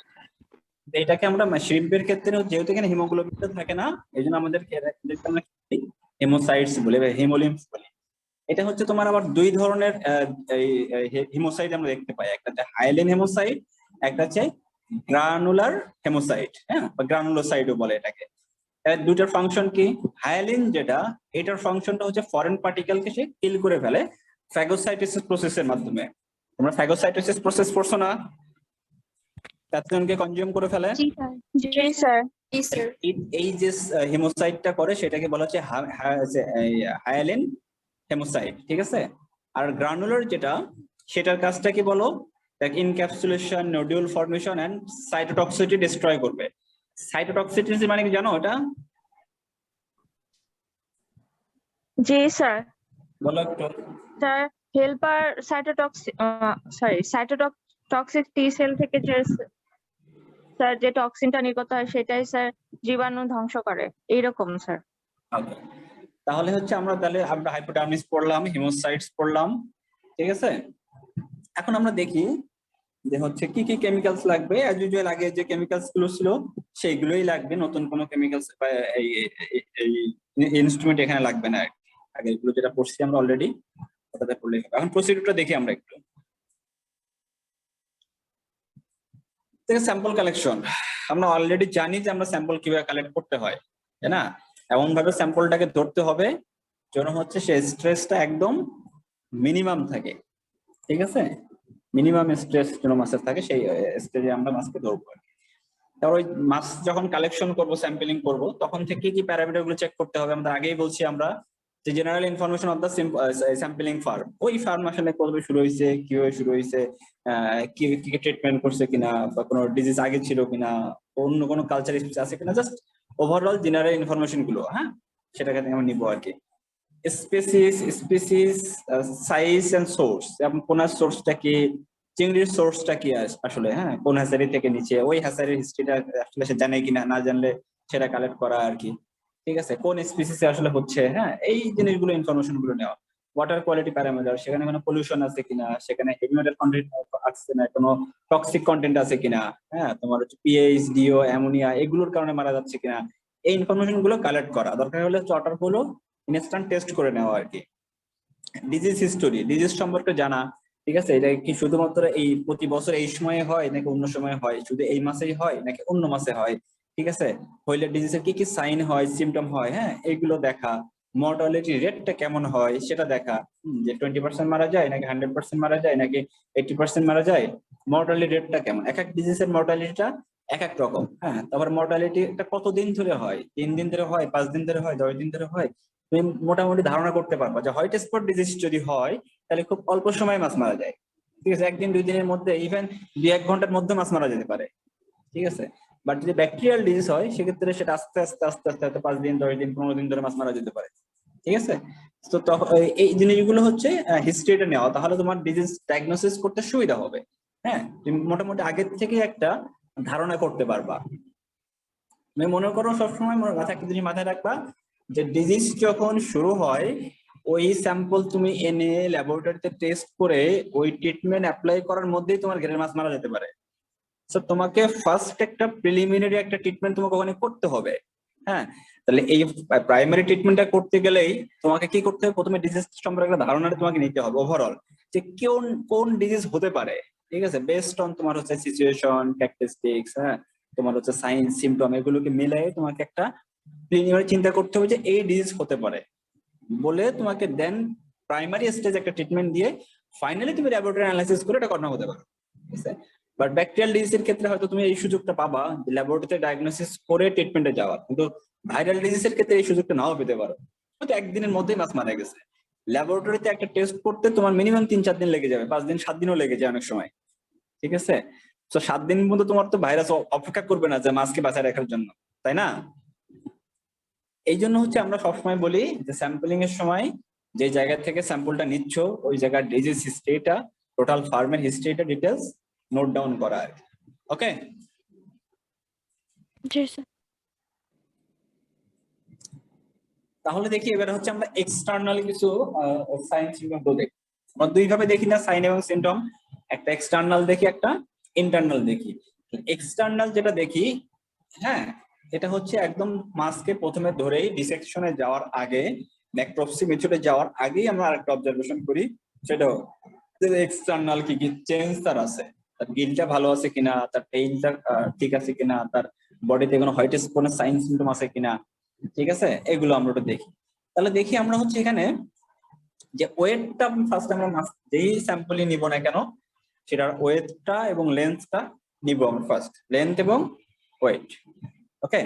এটাকে আমরা শ্রিম্পের ক্ষেত্রে যেহেতু এখানে হিমোগ্লোবিনটা থাকে না, এই জন্য আমাদের আমরা হেমোসাইটস বলি বা হিমোলিম্ফ বলি। এটা হচ্ছে তোমার আবার দুই ধরনের হিমোসাইট আমরা দেখতে পাই, একটা হচ্ছে হায়ালিন হেমোসাইট, একটা হচ্ছে গ্রানুলার হেমোসাইট, হ্যাঁ, বা গ্রানুলোসাইটও বলে এটাকে। এর দুইটার ফাংশন কি? হায়ালিন যেটা, এটার ফাংশনটা হচ্ছে ফরেন পার্টিকেলকে সে কিল করে ফেলে ফ্যাগোসাইটোসিস প্রসেসের মাধ্যমে। তোমরা ফ্যাগোসাইটোসিস প্রসেস পড়ছো না? প্যাথোজনকে কনজিউম করে ফেলে। জি স্যার। জি স্যার। জি স্যার। এই যে হেমোসাইটটা করে সেটাকে বলা হচ্ছে হায়ালিন হেমোসাইট, ঠিক আছে? আর গ্রানুলার যেটা, সেটার কাজটা কি বলো? Encapsulation, nodule formation and cytotoxicity destroy করবে। সাইটোটক্সিসিটি মানে কি জানো এটা? জি স্যার। বলো একটু। Sir helper cytotoxic T cell থেকে যে স্যার যে টক্সিনটা নির্গত হয় সেটাই স্যার জীবাণু ধ্বংস করে, এইরকম স্যার। Okay. তাহলে হচ্ছে আমরা হাইপোডার্মিস পড়লাম, হিমোসাইটস পড়লাম, ঠিক আছে? এখন আমরা দেখি যে হচ্ছে কি কি কেমিক্যালস লাগবে। অ্যাজ ইউজুয়াল আগে যে কেমিক্যালস গুলো ছিল সেইগুলোই লাগবে, নতুন কোনো কেমিক্যালস বা এই ইনস্ট্রুমেন্ট এখানে লাগবে না। আগে এগুলো যেটা পড়ছি আমরা অলরেডি, ওটাতে পড়লেই হবে। এখন প্রসিডিউরটা দেখি আমরা একটু। স্যাম্পল কালেকশন, আমরা অলরেডি জানি যে আমরা স্যাম্পল কিভাবে কালেক্ট করতে হয়, তাই না? এমন ভাবে স্যাম্পলটাকে ধরতে হবে যেন হচ্ছে সে স্ট্রেসটা একদম মিনিমাম থাকে, ঠিক আছে? মিনিমাম স্ট্রেস যেন মাছের থাকে, সেই স্টেজে আমরা মাছকে ধরবো। তারপর ওই মাছ যখন কালেকশন করব, স্যাম্পলিং করব, তখন থেকে কি প্যারামিটার গুলো চেক করতে হবে। আমরা আগেই বলছি আমরা যে general information of the sampling farm, ওই ফার্ম আসলে কবে শুরু হয়েছে, কিভাবে শুরু হয়েছে, কি কি ট্রিটমেন্ট করছে কিনা, বা কোনো ডিজিজ আগে ছিল কিনা, অন্য কোনো কালচার আছে কিনা, জাস্ট ওভারঅল জেনারেল ইনফরমেশন গুলো, হ্যাঁ, সেটাকে আমরা নিবো আর কি। স্পিসিস, সাইজ এন্ড সোর্স, এবং কোন সোর্সটা কি, চিংড়ির সোর্সটা কি আসলে, হ্যাঁ, কোন হ্যাচারি থেকে নিচে, ওই হ্যাচারির হিস্ট্রিটা আসলে সে জানে কিনা, না জানলে সেটা কালেক্ট করা আর কি, ঠিক আছে? কোন স্পিসিসে আসলে হচ্ছে, হ্যাঁ, এই জিনিসগুলো ইনফরমেশন গুলো নেওয়া। ওয়াটার কোয়ালিটি প্যারামিটার, সেখানে কোনো পলিউশন আছে কিনা, সেখানে হেভি মেটাল কন্টেন্ট আছে না, কোনো টক্সিক কন্টেন্ট আছে কিনা, হ্যাঁ, তোমার হচ্ছে পিএইচ, ডিও, অ্যামোনিয়া, এগুলোর কারণে মারা যাচ্ছে কিনা, এই ইনফরমেশন গুলো কালেক্ট করা। দরকার হলে ওয়াটার গুলো ইনস্ট্যান্ট টেস্ট করে নেওয়া আর কি। ডিজিজ হিস্টোরি, ডিজিজ সম্পর্কে জানা, ঠিক আছে? এটা কি শুধুমাত্র এই প্রতি বছর এই সময়ে হয় নাকি অন্য সময় হয়, শুধু এই মাসেই হয় নাকি অন্য মাসে হয়, ঠিক আছে? হইলে ডিজিজের কি কি সাইন হয়, সিমটম হয়, হ্যাঁ, এইগুলো দেখা। মর্টালিটি রেটটা কেমন হয় সেটা দেখা, যে 20% মারা যায় নাকি 100% মারা যায় নাকি 80% মারা যায়, মর্টালিটি রেটটা কেমন। এক এক ডিজিজের মর্টালিটিটা এক এক রকম, হ্যাঁ। তারপর মর্টালিটিটা কতদিন ধরে হয়, 3 দিন ধরে হয়, 5 দিন ধরে হয়, 10 দিন ধরে হয়, তুমি মোটামুটি ধারণা করতে পারবা যে হোয়াইট স্পট ডিজিজ যদি হয় তাহলে খুব অল্প সময়ে মাছ মারা যায়, ঠিক আছে? 1 দিন 2 দিনের মধ্যে, ইভেন 2-1 ঘন্টার মধ্যে মাছ মারা যেতে পারে, ঠিক আছে? বাট যদি ব্যাকটেরিয়াল ডিজিজ হয় সেক্ষেত্রে সেটা আস্তে আস্তে আস্তে আস্তে হয়তো 5 দিন, 10 দিন, 15 দিন ধরে মাছ মারা যেতে পারে, ঠিক আছে? তো এই জিনিসগুলো হচ্ছে হিস্ট্রিটা নেওয়া, তাহলে তোমার ডিজিজ ডায়াগনোসিস করতে সুবিধা হবে, হ্যাঁ। তুমি মোটামুটি আগে থেকে একটা ধারণা করতে পারবা। তুমি মনে করো সবসময় একটা জিনিস মাথায় রাখবা যে ডিজিজ যখন শুরু হয়, ওই স্যাম্পল তুমি এনে ল্যাবরেটরিতে টেস্ট করে ওই ট্রিটমেন্ট অ্যাপ্লাই করার মধ্যেই তোমার ঘেরের মাছ মারা যেতে পারে। সো তোমাকে ফার্স্ট একটা প্রিলিমিনারি একটা ট্রিটমেন্ট তোমাকে ওখানে করতে হবে, হ্যাঁ। তাহলে এই প্রাইমারি ট্রিটমেন্টটা করতে গেলেই তোমাকে কি করতে হবে? প্রথমে ডিজিজ সম্পর্কে একটা ধারণাটা তোমাকে নিতে হবে ওভারঅল, যে কোন ডিজিজ হতে পারে, ঠিক আছে? বেসড অন তোমার হচ্ছে সিচুয়েশন, ক্যারেক্টারিস্টিক্স, হ্যাঁ, তোমার হচ্ছে সাইন, সিমটম, এগুলোকে মিলাই তোমাকে একটা প্রিলিমিনারি চিন্তা করতে হবে যে এই ডিজিজ হতে পারে বলে, তোমাকে দেন প্রাইমারি স্টেজ একটা ট্রিটমেন্ট দিয়ে ফাইনালি তুমি ল্যাবরেটরি অ্যানালাইসিস করে এটা করানো হতে পারে, ঠিক আছে? বাট ব্যাকটেরিয়াল ডিজিজের ক্ষেত্রে হয়তো তুমি এই সুযোগটা পাবা যে ল্যাবরেটরিতে ডায়াগনোসিস করে ট্রিটমেন্টে যাওয়ার, কিন্তু ভাইরাল ডিজিজের ক্ষেত্রে এই সুযোগটা নাও পেতে পারো। হয়তো 1 দিনের মধ্যেই মাছ মারা গেছে, ল্যাবরেটরিতে একটা টেস্ট করতে তোমার মিনিমাম 3-4 দিন লেগে যাবে, 5 দিন 7 দিনও লেগে যায় অনেক সময়, ঠিক আছে? তো 7 দিন মধ্যে তোমার তো ভাইরাস অপেক্ষা করবে না যে মাছকে বাঁচায় রাখার জন্য, তাই না? এই জন্য হচ্ছে আমরা সবসময় বলি যে স্যাম্পলিং এর সময় যে জায়গা থেকে স্যাম্পলটা নিচ্ছ ওই জায়গার ডিজিজ হিস্ট্রিটা, টোটাল ফার্মের হিস্ট্রিটা, ডিটেলস নোট ডাউন করা আর কি। ওকে, জি স্যার। তাহলে দেখি এবার হচ্ছে আমরা এক্সটার্নাল কিছু সাইন সিম্পটম গুলো দেখি। আমরা দুই ভাবে দেখি না সাইন এবং সিম্পটম, একটা এক্সটার্নাল দেখি, একটা ইন্টারনাল দেখি। এক্সটার্নাল যেটা দেখি, হ্যাঁ, এটা হচ্ছে একদম মাছকে প্রথমে ধরেই ডিসেকশনে যাওয়ার আগে, নেক্রোপসি মেথডে যাওয়ার আগেই আমরা আরেকটা অবজারভেশন করি, সেটা এক্সটার্নাল কি কি চেঞ্জ তার আছে, তার গিলটা ভালো আছে কিনা, তার টেইলটা ঠিক আছে কিনা, তার বডিতে কোনো হোয়াইট স্পনের সাইন সিম্পটম আছে কিনা, ঠিক আছে, এগুলো আমরা ওটা দেখি। তাহলে দেখি আমরা হচ্ছে এখানে যে ওয়েটটা ফার্স্ট আমরা যেই স্যাম্পলই নিব না কেন সেটার ওয়েটটা এবং লেন্থটা নিব আমরা ফার্স্ট, লেন্থ এবং ওয়েট। ওকে,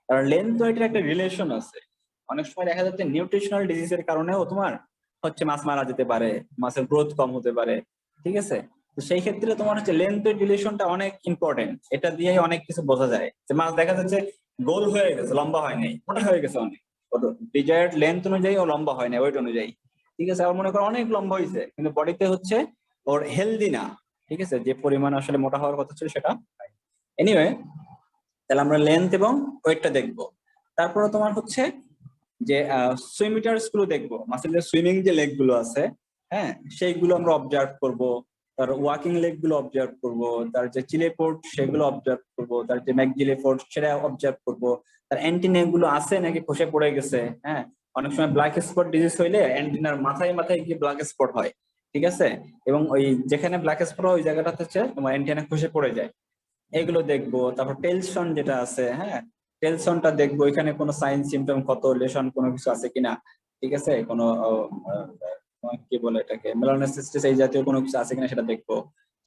আর লেন্থ ওয়েটের একটা রিলেশন আছে। অনেক সময় দেখা যাচ্ছে নিউট্রিশনাল ডিজিজের কারণেও তোমার হচ্ছে মাছ মারা যেতে পারে, মাছের গ্রোথ কম হতে পারে, ঠিক আছে। তো সেই ক্ষেত্রে তোমার হচ্ছে লেন্থ ওয়েট রিলেশনটা অনেক ইম্পর্টেন্ট। এটা দিয়েই অনেক কিছু বোঝা যায় যে মাছ দেখা যাচ্ছে গোল হয়ে গেছে, লম্বা হয় নাই, মোটা হয়ে গেছে অনেক, ডিজায়ার্ড লেন্থ অনুযায়ী ও লম্বা হয় না ওয়েট অনুযায়ী, ঠিক আছে। আবার মনে করো অনেক লম্বা হয়েছে কিন্তু বডিতে হচ্ছে ওর হেলদি না, ঠিক আছে, যে পরিমাণ আসলে মোটা হওয়ার কথা ছিল সেটা। এনিওয়ে, তাহলে আমরা লেন্থ এবং ওয়েটটা দেখবো। তারপরে তোমার হচ্ছে যে সুইমিটার্স গুলো দেখবো, মাছের যে সুইমিং যে লেগ গুলো আছে, হ্যাঁ, সেইগুলো আমরা অবজার্ভ করব। তার ওয়াকিং লেগ গুলো অবজার্ভ করব, তার যে চিলেপোর্ট সেগুলো অবজার্ভ করব, তার যে ম্যাকজিলেপোর্ট সেটা অবজার্ভ করব, তার অ্যান্টিনা গুলো আছে নাকি খসে পড়ে গেছে। হ্যাঁ, অনেক সময় ব্ল্যাক স্পট ডিজিজ হইলে অ্যান্টিনার মাথায় মাথায় গিয়ে ব্ল্যাক স্পট হয়, ঠিক আছে, এবং ওই যেখানে ব্ল্যাক স্পট হয় ওই জায়গাটা হচ্ছে তোমার অ্যান্টিনা খসে পড়ে যায়, এগুলো দেখবো। তারপর টেলসন যেটা আছে, হ্যাঁ, টেলসনটা দেখবো, এখানে কোনো সাইন সিমটম, কত লেশন, কোনো কিছু আছে কিনা, ঠিক আছে, কোনো কি বলে এটাকে মেলানোসিস্টিস এই জাতীয় কোনো কিছু আছে কিনা সেটা দেখবো,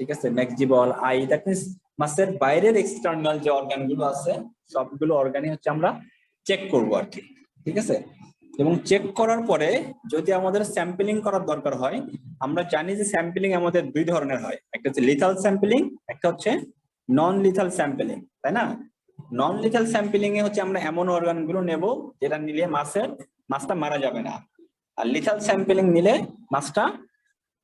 ঠিক আছে। ম্যাক্সিবল আই, দ্যাট মিন্স মাছের বাইরের এক্সটার্নাল যে অর্গান গুলো আছে সবগুলো অর্গানই হচ্ছে আমরা চেক করবো আর কি, ঠিক আছে। এবং চেক করার পরে যদি আমাদের স্যাম্পলিং করার দরকার হয়, আমরা জানি যে স্যাম্পলিং আমাদের দুই ধরনের হয়, একটা হচ্ছে লিথাল স্যাম্পলিং, একটা হচ্ছে নন লিথাল স্যাম্পলিং, তাই না? নন লিথাল স্যাম্পলিং এ হচ্ছে আমরা এমন অর্গান গুলো নেব যেটা নিলে মাছটা মারা যাবে না, আর লিথাল স্যাম্পলিং নিলে মাছটা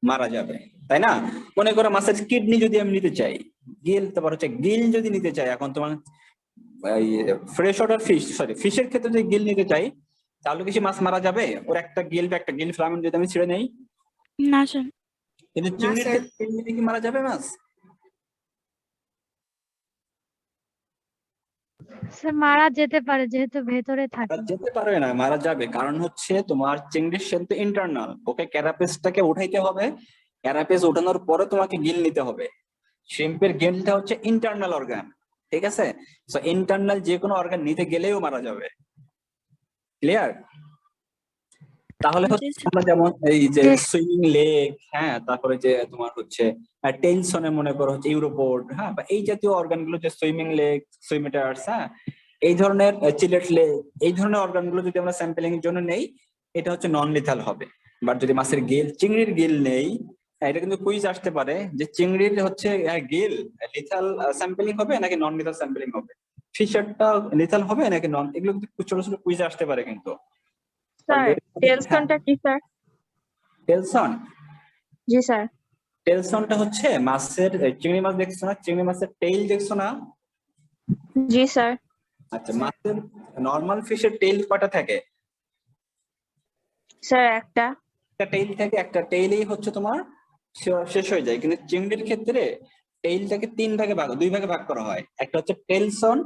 মারা যাবে, তাই না? মনে করো মাছের কিডনি যদি আমি নিতে চাই, গিল, তারপর হচ্ছে গিল যদি নিতে চাই, এখন তোমার ফ্রেশ ওয়াটার ফিশ, সরি ফিশের ক্ষেত্রে যদি গিল নিতে চাই তাহলে কিছু মাছ মারা যাবে? ওর একটা গিল ফ্লামেন্ট যদি আমি ছিঁড়ে নেই, না স্যার। কিন্তু চিংড়ির স্যার। ক্ষেত্রে গিল নিলে কি মারা যাবে মাছ? স্যার মারা যেতে পারে যেহেতু ভেতরে মারা থাকে। যেতে পারবে না, মারা যাবে, কারণ হচ্ছে তোমার চিংড়ির সেল ইন্টারনাল, ওকে ক্যারাপেসটাকে উঠাইতে হবে, ক্যারাপেস উঠানোর পরে তোমাকে গিল নিতে হবে। শ্রিম্পের গিলটা হচ্ছে ইন্টারনাল অর্গান, ঠিক আছে। সো ইন্টারনাল যে কোনো অর্গান নিতে গেলেও মারা যাবে, ক্লিয়ার? তাহলে জি হচ্ছে স্যার। আমরা যেমন এই যে Yes. সুইমিং লেগ, হ্যাঁ, তারপরে যে তোমার হচ্ছে টেলসনে মনে করো হচ্ছে ইউরোপোড, হ্যাঁ, বা এই জাতীয় অর্গান গুলো যে সুইমিং লেগ, সুইমিটার্স, হ্যাঁ, এই ধরনের চিলেট লেগ, এই ধরনের অর্গান গুলো যদি আমরা স্যাম্পলিং এর জন্য নেই এটা হচ্ছে নন লিথাল হবে। বাট যদি মাছের গিল, চিংড়ির গিল নেই, এটা কিন্তু কুইজ আসতে পারে যে চিংড়ির হচ্ছে গিল লিথাল স্যাম্পলিং হবে নাকি নন লিথাল স্যাম্পলিং হবে, ফিশারটা লিথাল হবে নাকি নন, এগুলো কিন্তু ছোট ছোট কুইজ আসতে পারে কিন্তু। স্যার টেলসনটা কি স্যার? টেলসন, জি স্যার। টেলসনটা হচ্ছে মাছের, চিংড়ি মাছ দেখছো না, চিংড়ি মাছের টেইল দেখছো না? জি স্যার। আচ্ছা, মাছের নরমাল ফিশের টেইল কয়টা থাকে? স্যার একটা। একটা টেইল থাকে, একটা টেইলেই হচ্ছে তোমার শেষ হয়ে যায়, কিন্তু চিংড়ির ক্ষেত্রে টেইলটাকে দুই ভাগে ভাগ করা হয়, একটা হচ্ছে টেলসন,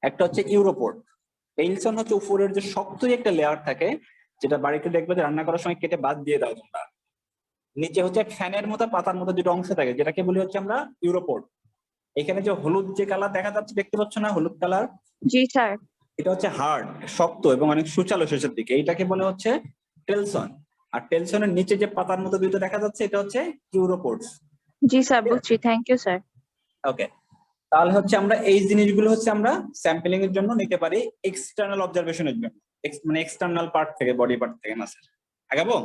একটা হচ্ছে ইউরোপোড। টেলসন হচ্ছে উপরের যে শক্তই একটা লেয়ার থাকে যেটা বাড়িতে দেখবে যে রান্না করার সময় কেটে বাদ দিয়ে দাও তোমরা, নিচে হচ্ছে ফ্যানের মতো পাতার মতো দুটো অংশ থাকে যেটাকে বলি হচ্ছে আমরা ইউরোপোড। এখানে যে হলুদ যে কালার দেখা যাচ্ছে, দেখতে পাচ্ছ না হলুদ কালার, জি স্যার। এটা হচ্ছে হার্ড, শক্ত এবং অনেক সুচালো শেষের দিকে, এইটাকে বলে হচ্ছে টেলসন। আর টেলসনের নিচে যে পাতার মতো দুটো দেখা যাচ্ছে এটা হচ্ছে ইউরোপোডস। জি স্যার, বুঝছি, থ্যাংক ইউ স্যার। ওকে, তাহলে হচ্ছে আমরা এই জিনিসগুলো হচ্ছে আমরা স্যাম্পলিং এর জন্য নিতে পারি এক্সটার্নাল অবজারভেশনের জন্য, মানে এক্সটার্নাল পার্ট থেকে, বডি পার্ট থেকে মাছের। আগাবো?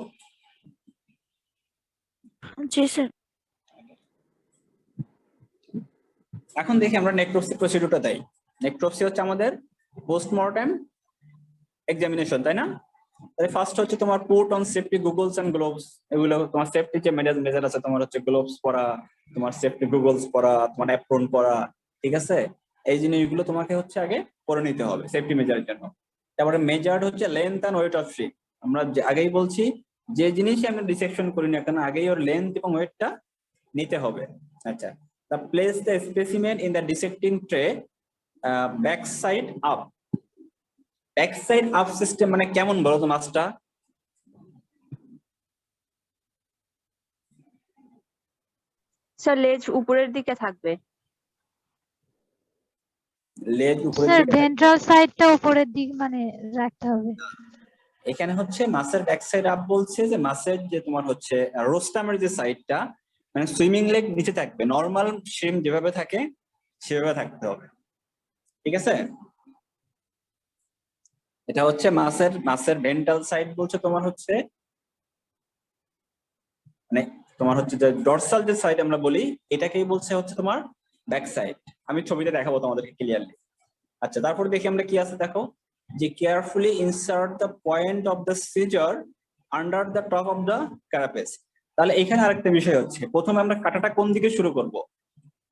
জি স্যার। এখন দেখি আমরা নেক্রোপসি প্রসিডিউরটা দেই। নেক্রোপসি হচ্ছে আমাদের পোস্টমর্টেম এক্সামিনেশন, তাই না? তাহলে ফার্স্ট হচ্ছে তোমার put on safety goggles and gloves, এগুলো তোমার সেফটি যে মেজার আছে তোমার হচ্ছে গ্লোভস পরা, তোমার সেফটি গুগলস পরা, তোমার অ্যাপ্রন পরা, ঠিক আছে? এই জিনিসগুলো তোমাকে হচ্ছে আগে করে নিতে হবে সেফটি মেজারের জন্য। তারপরে মেজার্ড হচ্ছে length and weight of fish. আমরা আগেই বলছি যে জিনিসই আমরা ডিসেকশন করি না কেন আগেই ওর লেন্থ এবং ওয়েটটা নিতে হবে। আচ্ছা, the place the specimen in the dissecting tray back side up. Back side up system মানে কেমন বলো তো মাছটা? স্যার লেজ উপরের দিকে থাকবে। লেজ উপরের স্যার দিকে, ভেন্ট্রাল সাইডটা উপরের দিক মানে রাখতে হবে। এখানে হচ্ছে মাছের ব্যাক সাইড আপ বলছে যে মাছের যে তোমার হচ্ছে রোস্টামের যে সাইডটা মানে সুইমিং লেগ নিচে থাকবে, নরমাল শ্রিম যেভাবে থাকে সেভাবে থাকতে হবে, ঠিক আছে? এটা হচ্ছে মাছের ভেন্ট্রাল সাইড বলছে তোমার হচ্ছে মানে তোমার হচ্ছে যে ডরসাল যে সাইড আমরা বলি এটাকেই বলছে হচ্ছে তোমার ব্যাক সাইড। আমি ছবিতে দেখাবো তোমাদেরকে ক্লিয়ারলি। আচ্ছা, তারপর দেখি আমরা কি আছে দেখো, যে carefully insert the point of the scissor under the top of the carapace. তাহলে এখানে আরেকটা বিষয় হচ্ছে, প্রথমে আমরা কাটাটা কোন দিকে শুরু করব?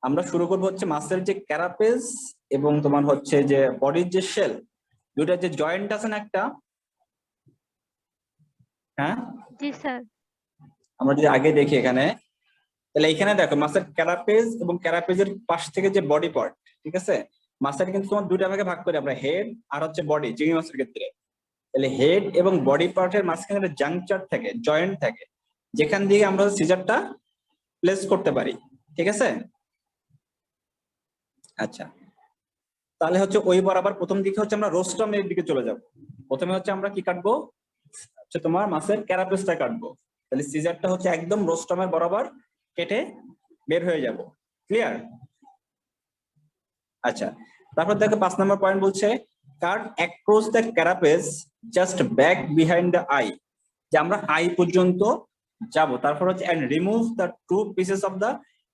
আমরা শুরু করব হচ্ছে মাছের যে ক্যারাপেস এবং তোমার হচ্ছে যে বডির যে শেল, দুইটা যে জয়েন্ট আছে না একটা, হ্যাঁ জি স্যার। আমরা যদি আগে দেখি এখানে, তাহলে এখানে দেখো মাছের ক্যারাপেজ এবং ক্যারাপেজের পাশ থেকে যে বডি পার্ট, ঠিক আছে? মাছের কিন্তু তোমার দুইটা ভাগে ভাগ করে আমরা, হেড আর হচ্ছে বডি চিংড়ি মাছের ক্ষেত্রে। তাহলে হেড এবং বডি পার্টের মাঝখানে একটা জাংচার থাকে, জয়েন্ট থাকে, যেখান দিয়ে আমরা সিজারটা প্লেস করতে পারি, ঠিক আছে? আচ্ছা, তাহলে হচ্ছে ওই বরাবর প্রথম দিকে হচ্ছে আমরা রোস্টামের দিকে চলে যাব। প্রথমে হচ্ছে আমরা কি কাটবো, হচ্ছে তোমার মাছের ক্যারাপেসটা কাটবো। তাহলে সিজারটা হচ্ছে একদম রোস্টামের বরাবর কেটে বের হয়ে যাব। ক্লিয়ার? আচ্ছা, তারপর দেখো 5 নম্বর পয়েন্ট বলছে cut across the carapace just back behind the eye, যে আমরা আই পর্যন্ত যাব। তারপর হচ্ছে and remove the two pieces of the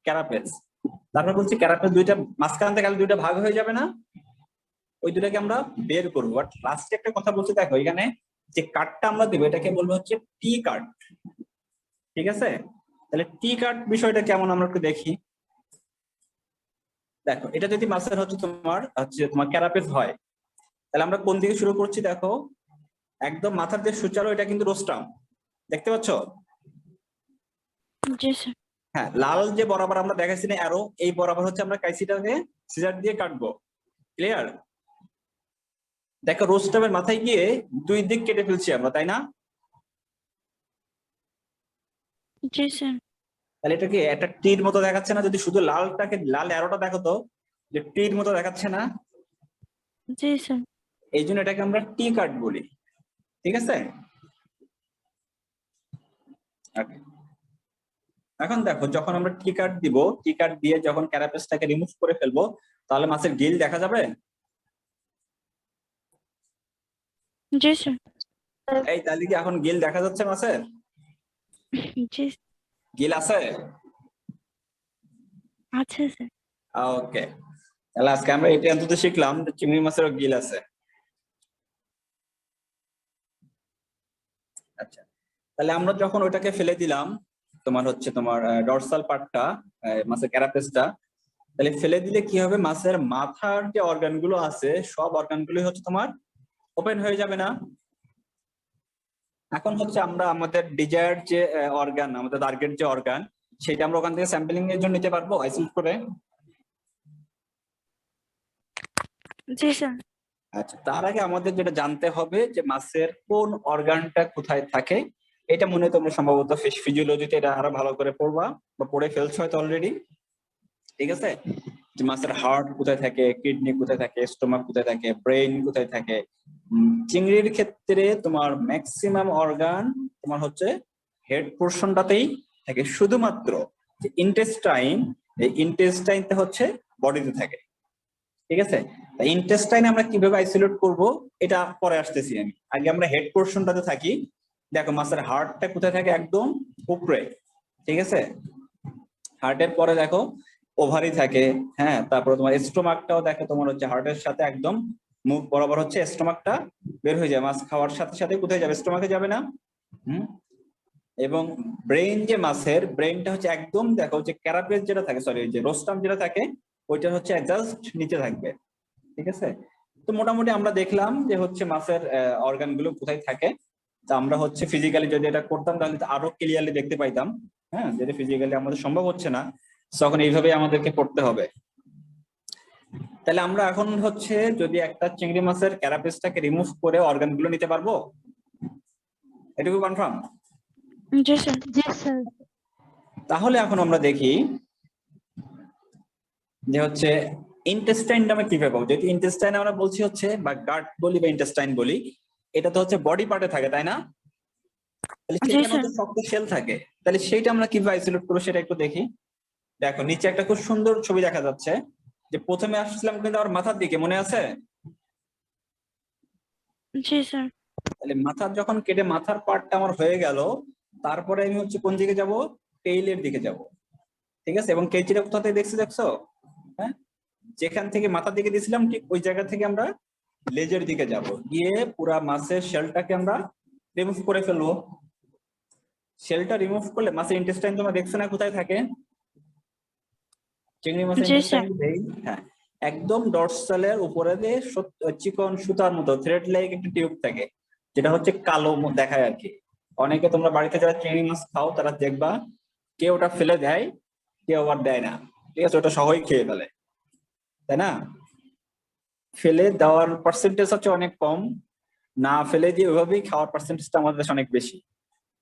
carapace. তারপর বলছি ক্যারাপেস দুইটা মাঝখান থেকে দুইটা ভাগ হয়ে যাবে না, ওই দুটাকে আমরা বের করবো। বাট লাস্টে একটা কথা বলছি দেখো, এখানে যে কাটটা আমরা দেবো এটাকে বলবো হচ্ছে টি কাট, ঠিক আছে? তাহলে টি কাট বিষয়টা কেমন আমরা একটু দেখি। দেখো, এটা যদি মাছের হচ্ছে তোমার ক্যারাপেস হয়, তাহলে আমরা কোন দিকে শুরু করছি দেখো, একদম মাথার যে সূচালো এটা কিন্তু রোস্টাম, দেখতে পাচ্ছ? জি স্যার। হ্যাঁ, লাল যে বরাবর আমরা দেখাচ্ছি না অ্যারো, এই বরাবর হচ্ছে আমরা কাইসিটাকে সিজার দিয়ে কাটবো। ক্লিয়ার? দেখো রোস্টামের মাথায় গিয়ে দুই দিক কেটে ফেলছি আমরা, তাই না? জি স্যার। তাহলে এটা কি একটা টির মতো দেখাচ্ছে না? যদি শুধু লালটাকে, লাল অ্যারোটা দেখো তো, যে টির মতো দেখাচ্ছে না? জি স্যার। এই জন্য এটাকে আমরা টি কাট বলি, ঠিক আছে? Okay. এখন দেখো, যখন আমরা টি কাট দিব, টি কাট দিয়ে যখন ক্যারাপেসটাকে রিমুভ করে ফেলবো, তাহলে মাছের গিল দেখা যাবে। জি স্যার। এই তাহলে কি এখন গিল দেখা যাচ্ছে মাছের? জি গিল আছে? আছে স্যার। ওকে, তাহলে আজকে আমরা এটা অন্তত শিখলাম যে চিংড়ি মাছেরও গিল আছে। আচ্ছা, তাহলে আমরা যখন ওইটাকে ফেলে দিলাম, তোমার হচ্ছে তোমার ডরসাল পার্টটা, মাছের ক্যারাপেসটা, তাহলে ফেলে দিলে কি হবে, মাছের মাথার যে অর্গান গুলো আছে সব অর্গান গুলো হচ্ছে তোমার ওপেন হয়ে যাবে না? এখন হচ্ছে আমরা আমাদের ডিজায়ার যে অর্গান, আমাদের টার্গেট যে অর্গান, সেটা আমরা ওখান থেকে স্যাম্পলিং এর জন্য নিতে পারবো আইসোলেট করে। জি স্যার। আচ্ছা, তার আগে আমাদের যেটা জানতে হবে যে মাছের কোন অর্গানটা কোথায় থাকে। এটা মনে হয় তোমরা সম্ভবত ফিজিওলজিতে এটা আরো ভালো করে পড়বা বা পড়ে ফেলছো হয়তো অলরেডি, ঠিক আছে? যে মাছের হার্ট কোথায় থাকে, কিডনি কোথায় থাকে, স্টোমাক কোথায় থাকে, ব্রেইন কোথায় থাকে। চিংড়ির ক্ষেত্রে তোমার ম্যাক্সিমাম অর্গান তোমার হচ্ছে হেড পোর্শনটাতেই থাকে, শুধুমাত্র যে ইন্টেস্টাইন, এই ইন্টেস্টাইনটা হচ্ছে বডিতে থাকে, ঠিক আছে? তাই ইন্টেস্টাইন আমরা কিভাবে আইসোলেট করব এটা পরে আসতেছি আমি, আগে আমরা হেড পোর্শনটাতে থাকি। দেখো মাছের হার্টটা কোথায় থাকে, একদম উপরে, ঠিক আছে? হার্টের পরে দেখো ওভারি থাকে, হ্যাঁ, তারপরে তোমার স্টোমাকটাও দেখো তোমার হচ্ছে হার্টের সাথে একদম মুখ বরাবর হচ্ছে স্টোমাকটা বের হয়ে যায়, মাছ খাওয়ার সাথে সাথে কোথায় যাবে, স্টোমাকে যাবে না? এবং ব্রেইন যে মাছের ব্রেইনটা হচ্ছে একদম দেখো যে ক্যারাপেস যেটা থাকে, সরি যে রোস্টাম যেটা থাকে ওইটা হচ্ছে জাস্ট নিচে থাকবে, ঠিক আছে? তো মোটামুটি আমরা দেখলাম যে হচ্ছে মাছের অর্গান গুলো কোথায় থাকে। তা আমরা হচ্ছে ফিজিক্যালি যদি এটা করতাম তাহলে তো আরো ক্লিয়ারলি দেখতে পাইতাম, হ্যাঁ, যেটা ফিজিক্যালি আমাদের সম্ভব হচ্ছে না, তখন এইভাবেই আমাদেরকে করতে হবে। তাহলে আমরা এখন হচ্ছে যদি একটা চিংড়ি মাছের ক্যারাপেসটাকে রিমুভ করে অর্গান গুলো নিতে পারবো, এটুকু কনফার্ম? জি স্যার। জি স্যার। তাহলে এখন আমরা দেখি যে হচ্ছে ইন্টেস্টাইনটা আমরা কিভাবে পাবো। যেহেতু ইন্টেস্টাইন আমরা বলছি হচ্ছে বা গাট বলি বা ইন্টেস্টাইন বলি, এটা তো হচ্ছে বডি পার্টে থাকে, তাই না? তাহলে জি সেখানে স্যার। হচ্ছে শক্ত সেল থাকে, তাহলে সেইটা আমরা কিভাবে আইসোলেট করবো সেটা একটু দেখি। দেখো নিচে একটা খুব সুন্দর ছবি দেখা যাচ্ছে, যে প্রথমে আসছিলাম কিন্তু আমার মাথার দিকে, মনে আছে? জি স্যার। তাহলে মাথার যখন কেটে মাথার পার্টটা আমার হয়ে গেল, তারপরে আমি হচ্ছে কোন দিকে যাব, টেইলের দিকে যাব, ঠিক আছে? এবং কেচিটা কোথা থেকে দেখছো? হ্যাঁ, যেখান থেকে মাথার দিকে দিয়েছিলাম ঠিক ওই জায়গা থেকে আমরা লেজের দিকে যাব, গিয়ে পুরা মাছের শেলটাকে আমরা রিমুভ করে ফেলবো। শেলটা রিমুভ করলে মাছের ইন্টেস্টাইন তোমরা দেখছো না কোথায় থাকে? চিংড়ি মাছের জি স্যার। ইন্টেস্টাইন, হ্যাঁ, একদম ডরসালের উপরে দিয়ে চিকন সুতার মতো থ্রেড লাইক একটা টিউব থাকে, যেটা হচ্ছে কালো দেখায় আর কি। অনেকে তোমরা বাড়িতে যারা চিংড়ি মাছ খাও তারা দেখবা কেউ ওটা ফেলে দেয়, কেউ আবার দেয় না, ঠিক আছে? ওটা সহই খেয়ে ফেলে, তাই না? ফেলে দেওয়ার পার্সেন্টেজ হচ্ছে অনেক কম, না ফেলে দিয়ে ওইভাবেই খাওয়ার পার্সেন্টেজটা আমাদের দেশে অনেক বেশি,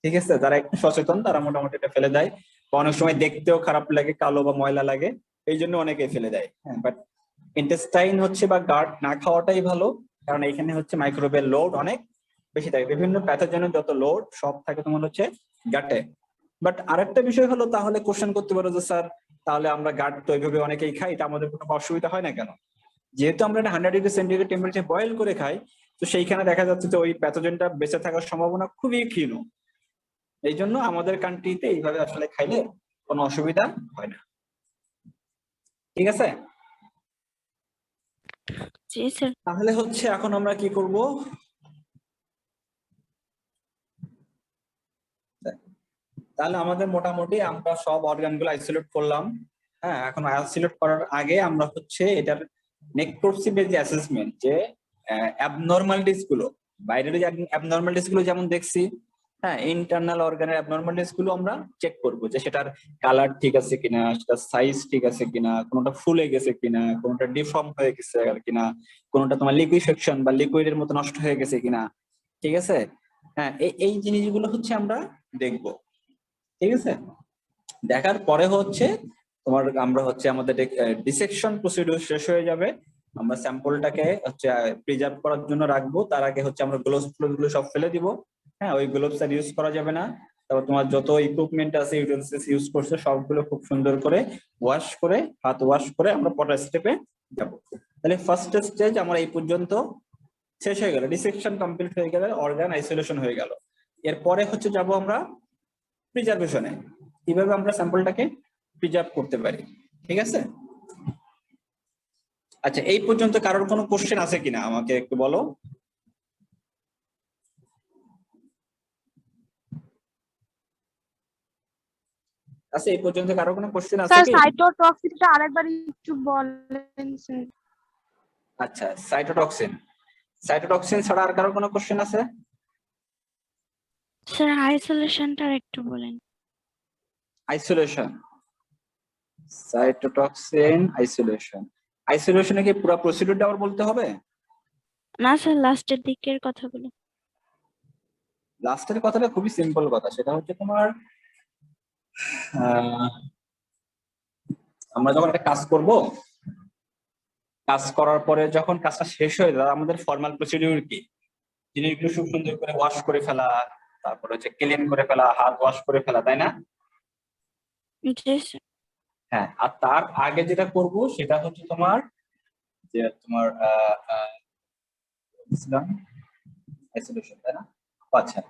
ঠিক আছে? যারা একটু সচেতন তারা মোটামুটি এটা ফেলে দেয়, বা অনেক সময় দেখতেও খারাপ লাগে, কালো বা ময়লা লাগে, এই জন্য অনেকেই ফেলে দেয়। হ্যাঁ, বাট ইন্টেস্টাইন হচ্ছে বা গার্ড না খাওয়াটাই ভালো, কারণ এখানে হচ্ছে মাইক্রোবের লোড অনেক বেশি থাকে, বিভিন্ন প্যাথোজেনের যত লোড সব থাকে তোমার হচ্ছে গাটে। বাট আরেকটা বিষয় হলো, তাহলে কোশ্চেন করতে পারো যে স্যার তাহলে আমরা গাট তো এইভাবে অনেকেই খাই, এটা আমাদের কোনো অসুবিধা হয় না কেন? যেহেতু আমরা এটা 100°C টেম্পারেচার বয়েল করে খাই, তো সেইখানে দেখা যাচ্ছে যে ওই প্যাথোজেনটা বেঁচে থাকার সম্ভাবনা খুবই ক্ষীণ। এই জন্য আমাদের কান্ট্রিতে এইভাবে আসলে খাইলে কোনো অসুবিধা হয় না, ঠিক আছে? জি স্যার। তাহলে হচ্ছে এখন আমরা কি করব, তাহলে আমাদের মোটামুটি আমরা সব অর্গান গুলো আইসোলেট করলাম। হ্যাঁ, এখন আইসোলেট করার আগে আমরা হচ্ছে এটার নেক্রোপসি বেজ অ্যাসেসমেন্ট, যে অ্যাবনরমালিটিস গুলো, বাইরের যে অ্যাবনরমালিটিস গুলো যেমন দেখছি, হ্যাঁ, ইন্টারনাল অর্গানের অ্যাবনরমালিটিস গুলো আমরা চেক করব, যে সেটার কালার ঠিক আছে কিনা, সেটার সাইজ ঠিক আছে কিনা, কোনোটা ফুলে গেছে কিনা, কোনোটা ডিফর্ম হয়ে গেছে কিনা, কোনোটা তোমার লিকুইফেকশন বা লিকুইডের মতো নষ্ট হয়ে গেছে কিনা, ঠিক আছে? হ্যাঁ, এই জিনিসগুলো হচ্ছে আমরা দেখবো, ঠিক আছে? দেখার পরে হচ্ছে তোমার আমরা হচ্ছে আমাদের ডিসেকশন প্রসিডিউর শেষ হয়ে যাবে, আমরা স্যাম্পলটাকে হচ্ছে প্রিজার্ভ করার জন্য রাখবো, তার আগে হচ্ছে আমরা গ্লোভস গুলো সব ফেলে দিব। হ্যাঁ, ওই গ্লোভস আর ইউজ করা যাবে না। তারপর তোমার যত ইকুইপমেন্ট আছে, ইউটেন্সিলস ইউজ করছে সবগুলো খুব সুন্দর করে ওয়াশ করে, হাত ওয়াশ করে আমরা পরের স্টেপে যাব। তাহলে ফার্স্ট স্টেজ আমার এই পর্যন্ত শেষ হয়ে গেল, ডিসেকশন কমপ্লিট হয়ে গেলে অর্গান আইসোলেশন হয়ে গেল। এরপরে হচ্ছে যাব আমরা প্রিজার্ভেশনে, কিভাবে আমরা স্যাম্পলটাকে প্রিজার্ভ করতে পারি, ঠিক আছে? আচ্ছা, এই পর্যন্ত কারোর কোনো কোশ্চেন আছে কিনা আমাকে একটু বলো। আচ্ছা, এই পর্যন্ত কারোর কোনো কোশ্চেন আছে স্যার কি? সাইটোটক্সিনটা আরেকবার একটু বলেন স্যার। আচ্ছা, সাইটোটক্সিন, সাইটোটক্সিন ছাড়া আর কারোর কোনো কোশ্চেন আছে? স্যার আইসোলেশনটা একটু বলেন। আইসোলেশন, সাইটোটক্সিন আইসোলেশন, আইসোলেশনে কি পুরো প্রসিডিউরটা আবার বলতে হবে? না স্যার, লাস্টের দিকের কথা বলুন। লাস্টের কথাটা খুবই সিম্পল কথা, সেটা হচ্ছে তোমার আমরা যখন একটা কাজ করব, কাজ করার পরে যখন কাজটা শেষ হয়ে যায় আমাদের ফর্মাল প্রসিডিউর কি, জিনিসগুলো খুব সুন্দর করে ওয়াশ করে ফেলা, তারপর হচ্ছে ক্লিন করে ফেলা, হাত ওয়াশ করে ফেলা, তাই না? জি স্যার। হ্যাঁ, আর তার আগে যেটা করব সেটা হচ্ছে তোমার যে তোমার আইসোলেশন, তাই না? আচ্ছা,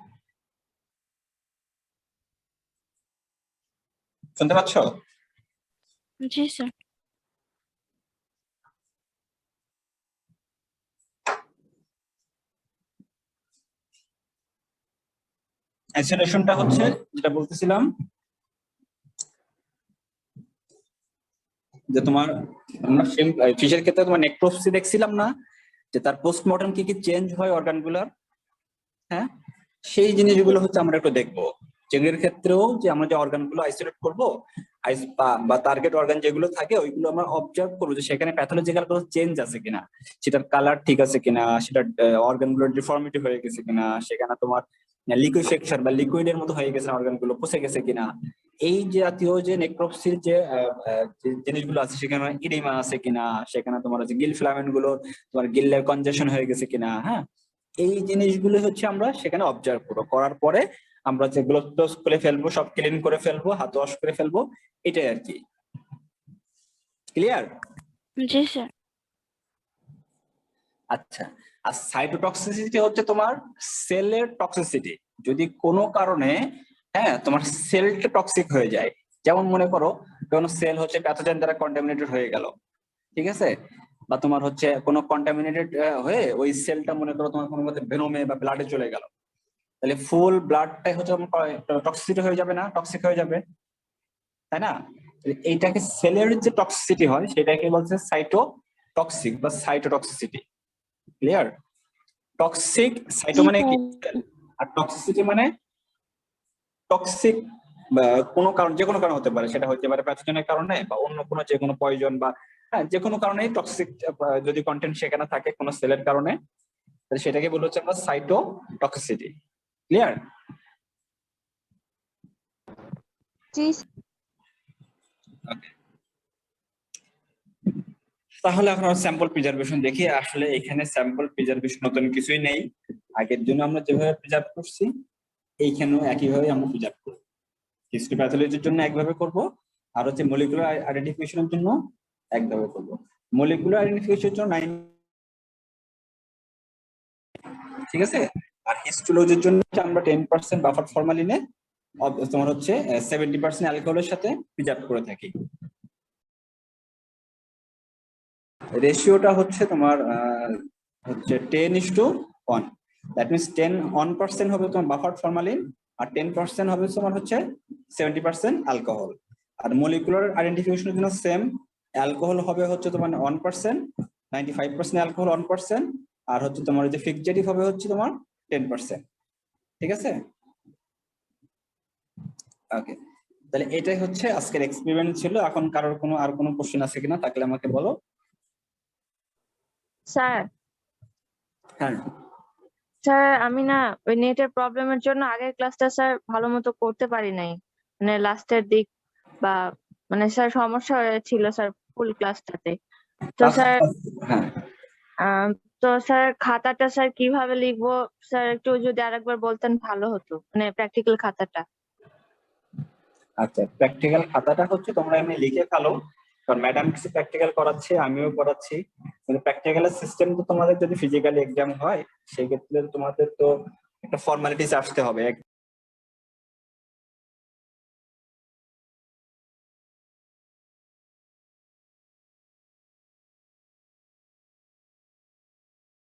শুনতে পাচ্ছ? জি স্যার। অ্যাসিলেশনটা হচ্ছে যেটা বলতেছিলাম যে তোমার আমরা ফিশের ক্ষেত্রে তোমার নেক্রোপসি দেখছিলাম না, যে তার পোস্টমর্টম কি কি চেঞ্জ হয় অর্গানগুলার, হ্যাঁ সেই জিনিসগুলো হচ্ছে আমরা একটু দেখবো। চিংড়ির ক্ষেত্রেও যে আমরা যে অর্গানগুলো আইসোলেট করবো বা টার্গেট অর্গান যেগুলো থাকে ওইগুলো আমরা অবজার্ভ করবো যে সেখানে প্যাথোলজিক্যাল কোনো চেঞ্জ আছে কিনা, সেটার কালার ঠিক আছে কিনা, সেটার অর্গানগুলোর ডিফর্মিটি হয়ে গেছে কিনা, সেখানে তোমার লিকুইফেকশন বা লিকুইডের মতো হয়ে গেছে অর্গানগুলো পচে গেছে কিনা, এই জাতীয় যে নেক্রোপসির যে জিনিসগুলো আছে সেখানে ইডিমা আছে কিনা, সেখানে তোমার হচ্ছে গিল ফিলামেন্ট গুলো তোমার গিল্লের কনজেশন হয়ে গেছে কিনা, হ্যাঁ এই জিনিসগুলো হচ্ছে আমরা সেখানে অবজার্ভ করবো। করার পরে আমরা যে গ্লোভস খুলে ফেলবো, সব ক্লিন করে ফেলবো, হাত ওয়াশ করে ফেলবো, এটাই আর কি। ক্লিয়ার? জি স্যার। আচ্ছা, আর সাইটোটক্সিসিটি হচ্ছে তোমার সেলের টক্সিসিটি। যদি কোনো কারণে হ্যাঁ তোমার সেলটা টক্সিক হয়ে যায়, যেমন মনে করো কোনো সেল হচ্ছে প্যাথোজেন দ্বারা কন্টামিনেটেড হয়ে গেল, ঠিক আছে, বা তোমার হচ্ছে কোনো কন্টামিনেটেড হয়ে ওই সেলটা মনে করো তোমার কোনো মতে ভেনোমে বা ব্লাডে চলে গেল, তাহলে ফুল ব্লাডটাই হচ্ছে টক্সিসিটি হয়ে যাবে না, টক্সিক হয়ে যাবে, তাই না? এইটাকে সেলের যে টক্সিসিটি হয় সেটাকে বলছে সাইটোটক্সিক বা সাইটোটক্সিসিটি। ক্লিয়ার? টক্সিক সাইটো জি মানে কি, স্যার। আর টক্সিসিটি মানে টক্সিক কোনো কারণ, যে কোনো কারণ হতে পারে, সেটা হতে পারে প্যাথোজেনের কারণে বা অন্য কোনো যে কোনো পয়জন বা হ্যাঁ যে কোনো কারণেই টক্সিক যদি কন্টেন্ট সেখানে থাকে কোনো সেলের কারণে, তাহলে সেটাকে বলা হচ্ছে আমরা সাইটোটক্সিসিটি। ক্লিয়ার? জি তাহলে এখন আমরা স্যাম্পল প্রিজার্ভেশন দেখি। আসলে এখানে স্যাম্পল প্রিজার্ভেশন নতুন কিছুই নেই, আগের জন্য আমরা যেভাবে প্রিজার্ভ করছি এইখানেও একইভাবে আমরা প্রিজার্ভ করব। হিস্টোপ্যাথোলজির জন্য একভাবে করব, আর হচ্ছে মলিকুলার আইডেন্টিফিকেশনের জন্য একভাবে করব। মলিকুলার আইডেন্টিফিকেশনের জন্য 9, ঠিক আছে, আর হিস্টোলজির জন্য আমরা 10% বাফার ফরমালিনে তোমার হচ্ছে 70% অ্যালকোহলের সাথে প্রিজার্ভ করে থাকি। রেশিওটা হচ্ছে তোমার হচ্ছে 10:1, দ্যাট মিনস 1% হবে তোমার বাফার ফরমালিন আর 10% হবে তোমার হচ্ছে 70% অ্যালকোহল। আর মলিকুলার আইডেন্টিফিকেশনের জন্য সেম, অ্যালকোহল হবে হচ্ছে তোমার 1%, 95% অ্যালকোহল 1%, আর হচ্ছে তোমার যে ফিক্সজেটিভ হবে হচ্ছে তোমার 10%, ঠিক আছে? ওকে, তাহলে এটাই হচ্ছে আজকের এক্সপেরিমেন্ট ছিল। এখন কারোর আর কোনো কোশ্চেন আছে কিনা, থাকলে আমাকে বলো। স্যার হ্যাঁ স্যার আমি না ওই নেটের প্রবলেমের জন্য আগের ক্লাসটা স্যার ভালো মতো করতে পারি নাই, মানে লাস্টের দিক বা মানে স্যার সমস্যা ছিল স্যার ফুল ক্লাসটাতে। তো স্যার হ্যাঁ তো স্যার খাতাটা স্যার কিভাবে লিখবো স্যার একটু যদি আরেকবার বলতেন ভালো হতো, মানে প্র্যাকটিক্যাল খাতাটা। আচ্ছা, প্র্যাকটিক্যাল খাতাটা হচ্ছে তোমরা এমনি লিখে ফেলো, কারণ ম্যাডাম কিছু প্র্যাকটিক্যাল করাচ্ছে, আমিও করাচ্ছি, কিন্তু প্র্যাকটিক্যালের সিস্টেম তো তোমাদের যদি ফিজিক্যালি এক্সাম হয় সেই ক্ষেত্রে তোমাদের তো একটা ফর্মালিটিস আসতে হবে।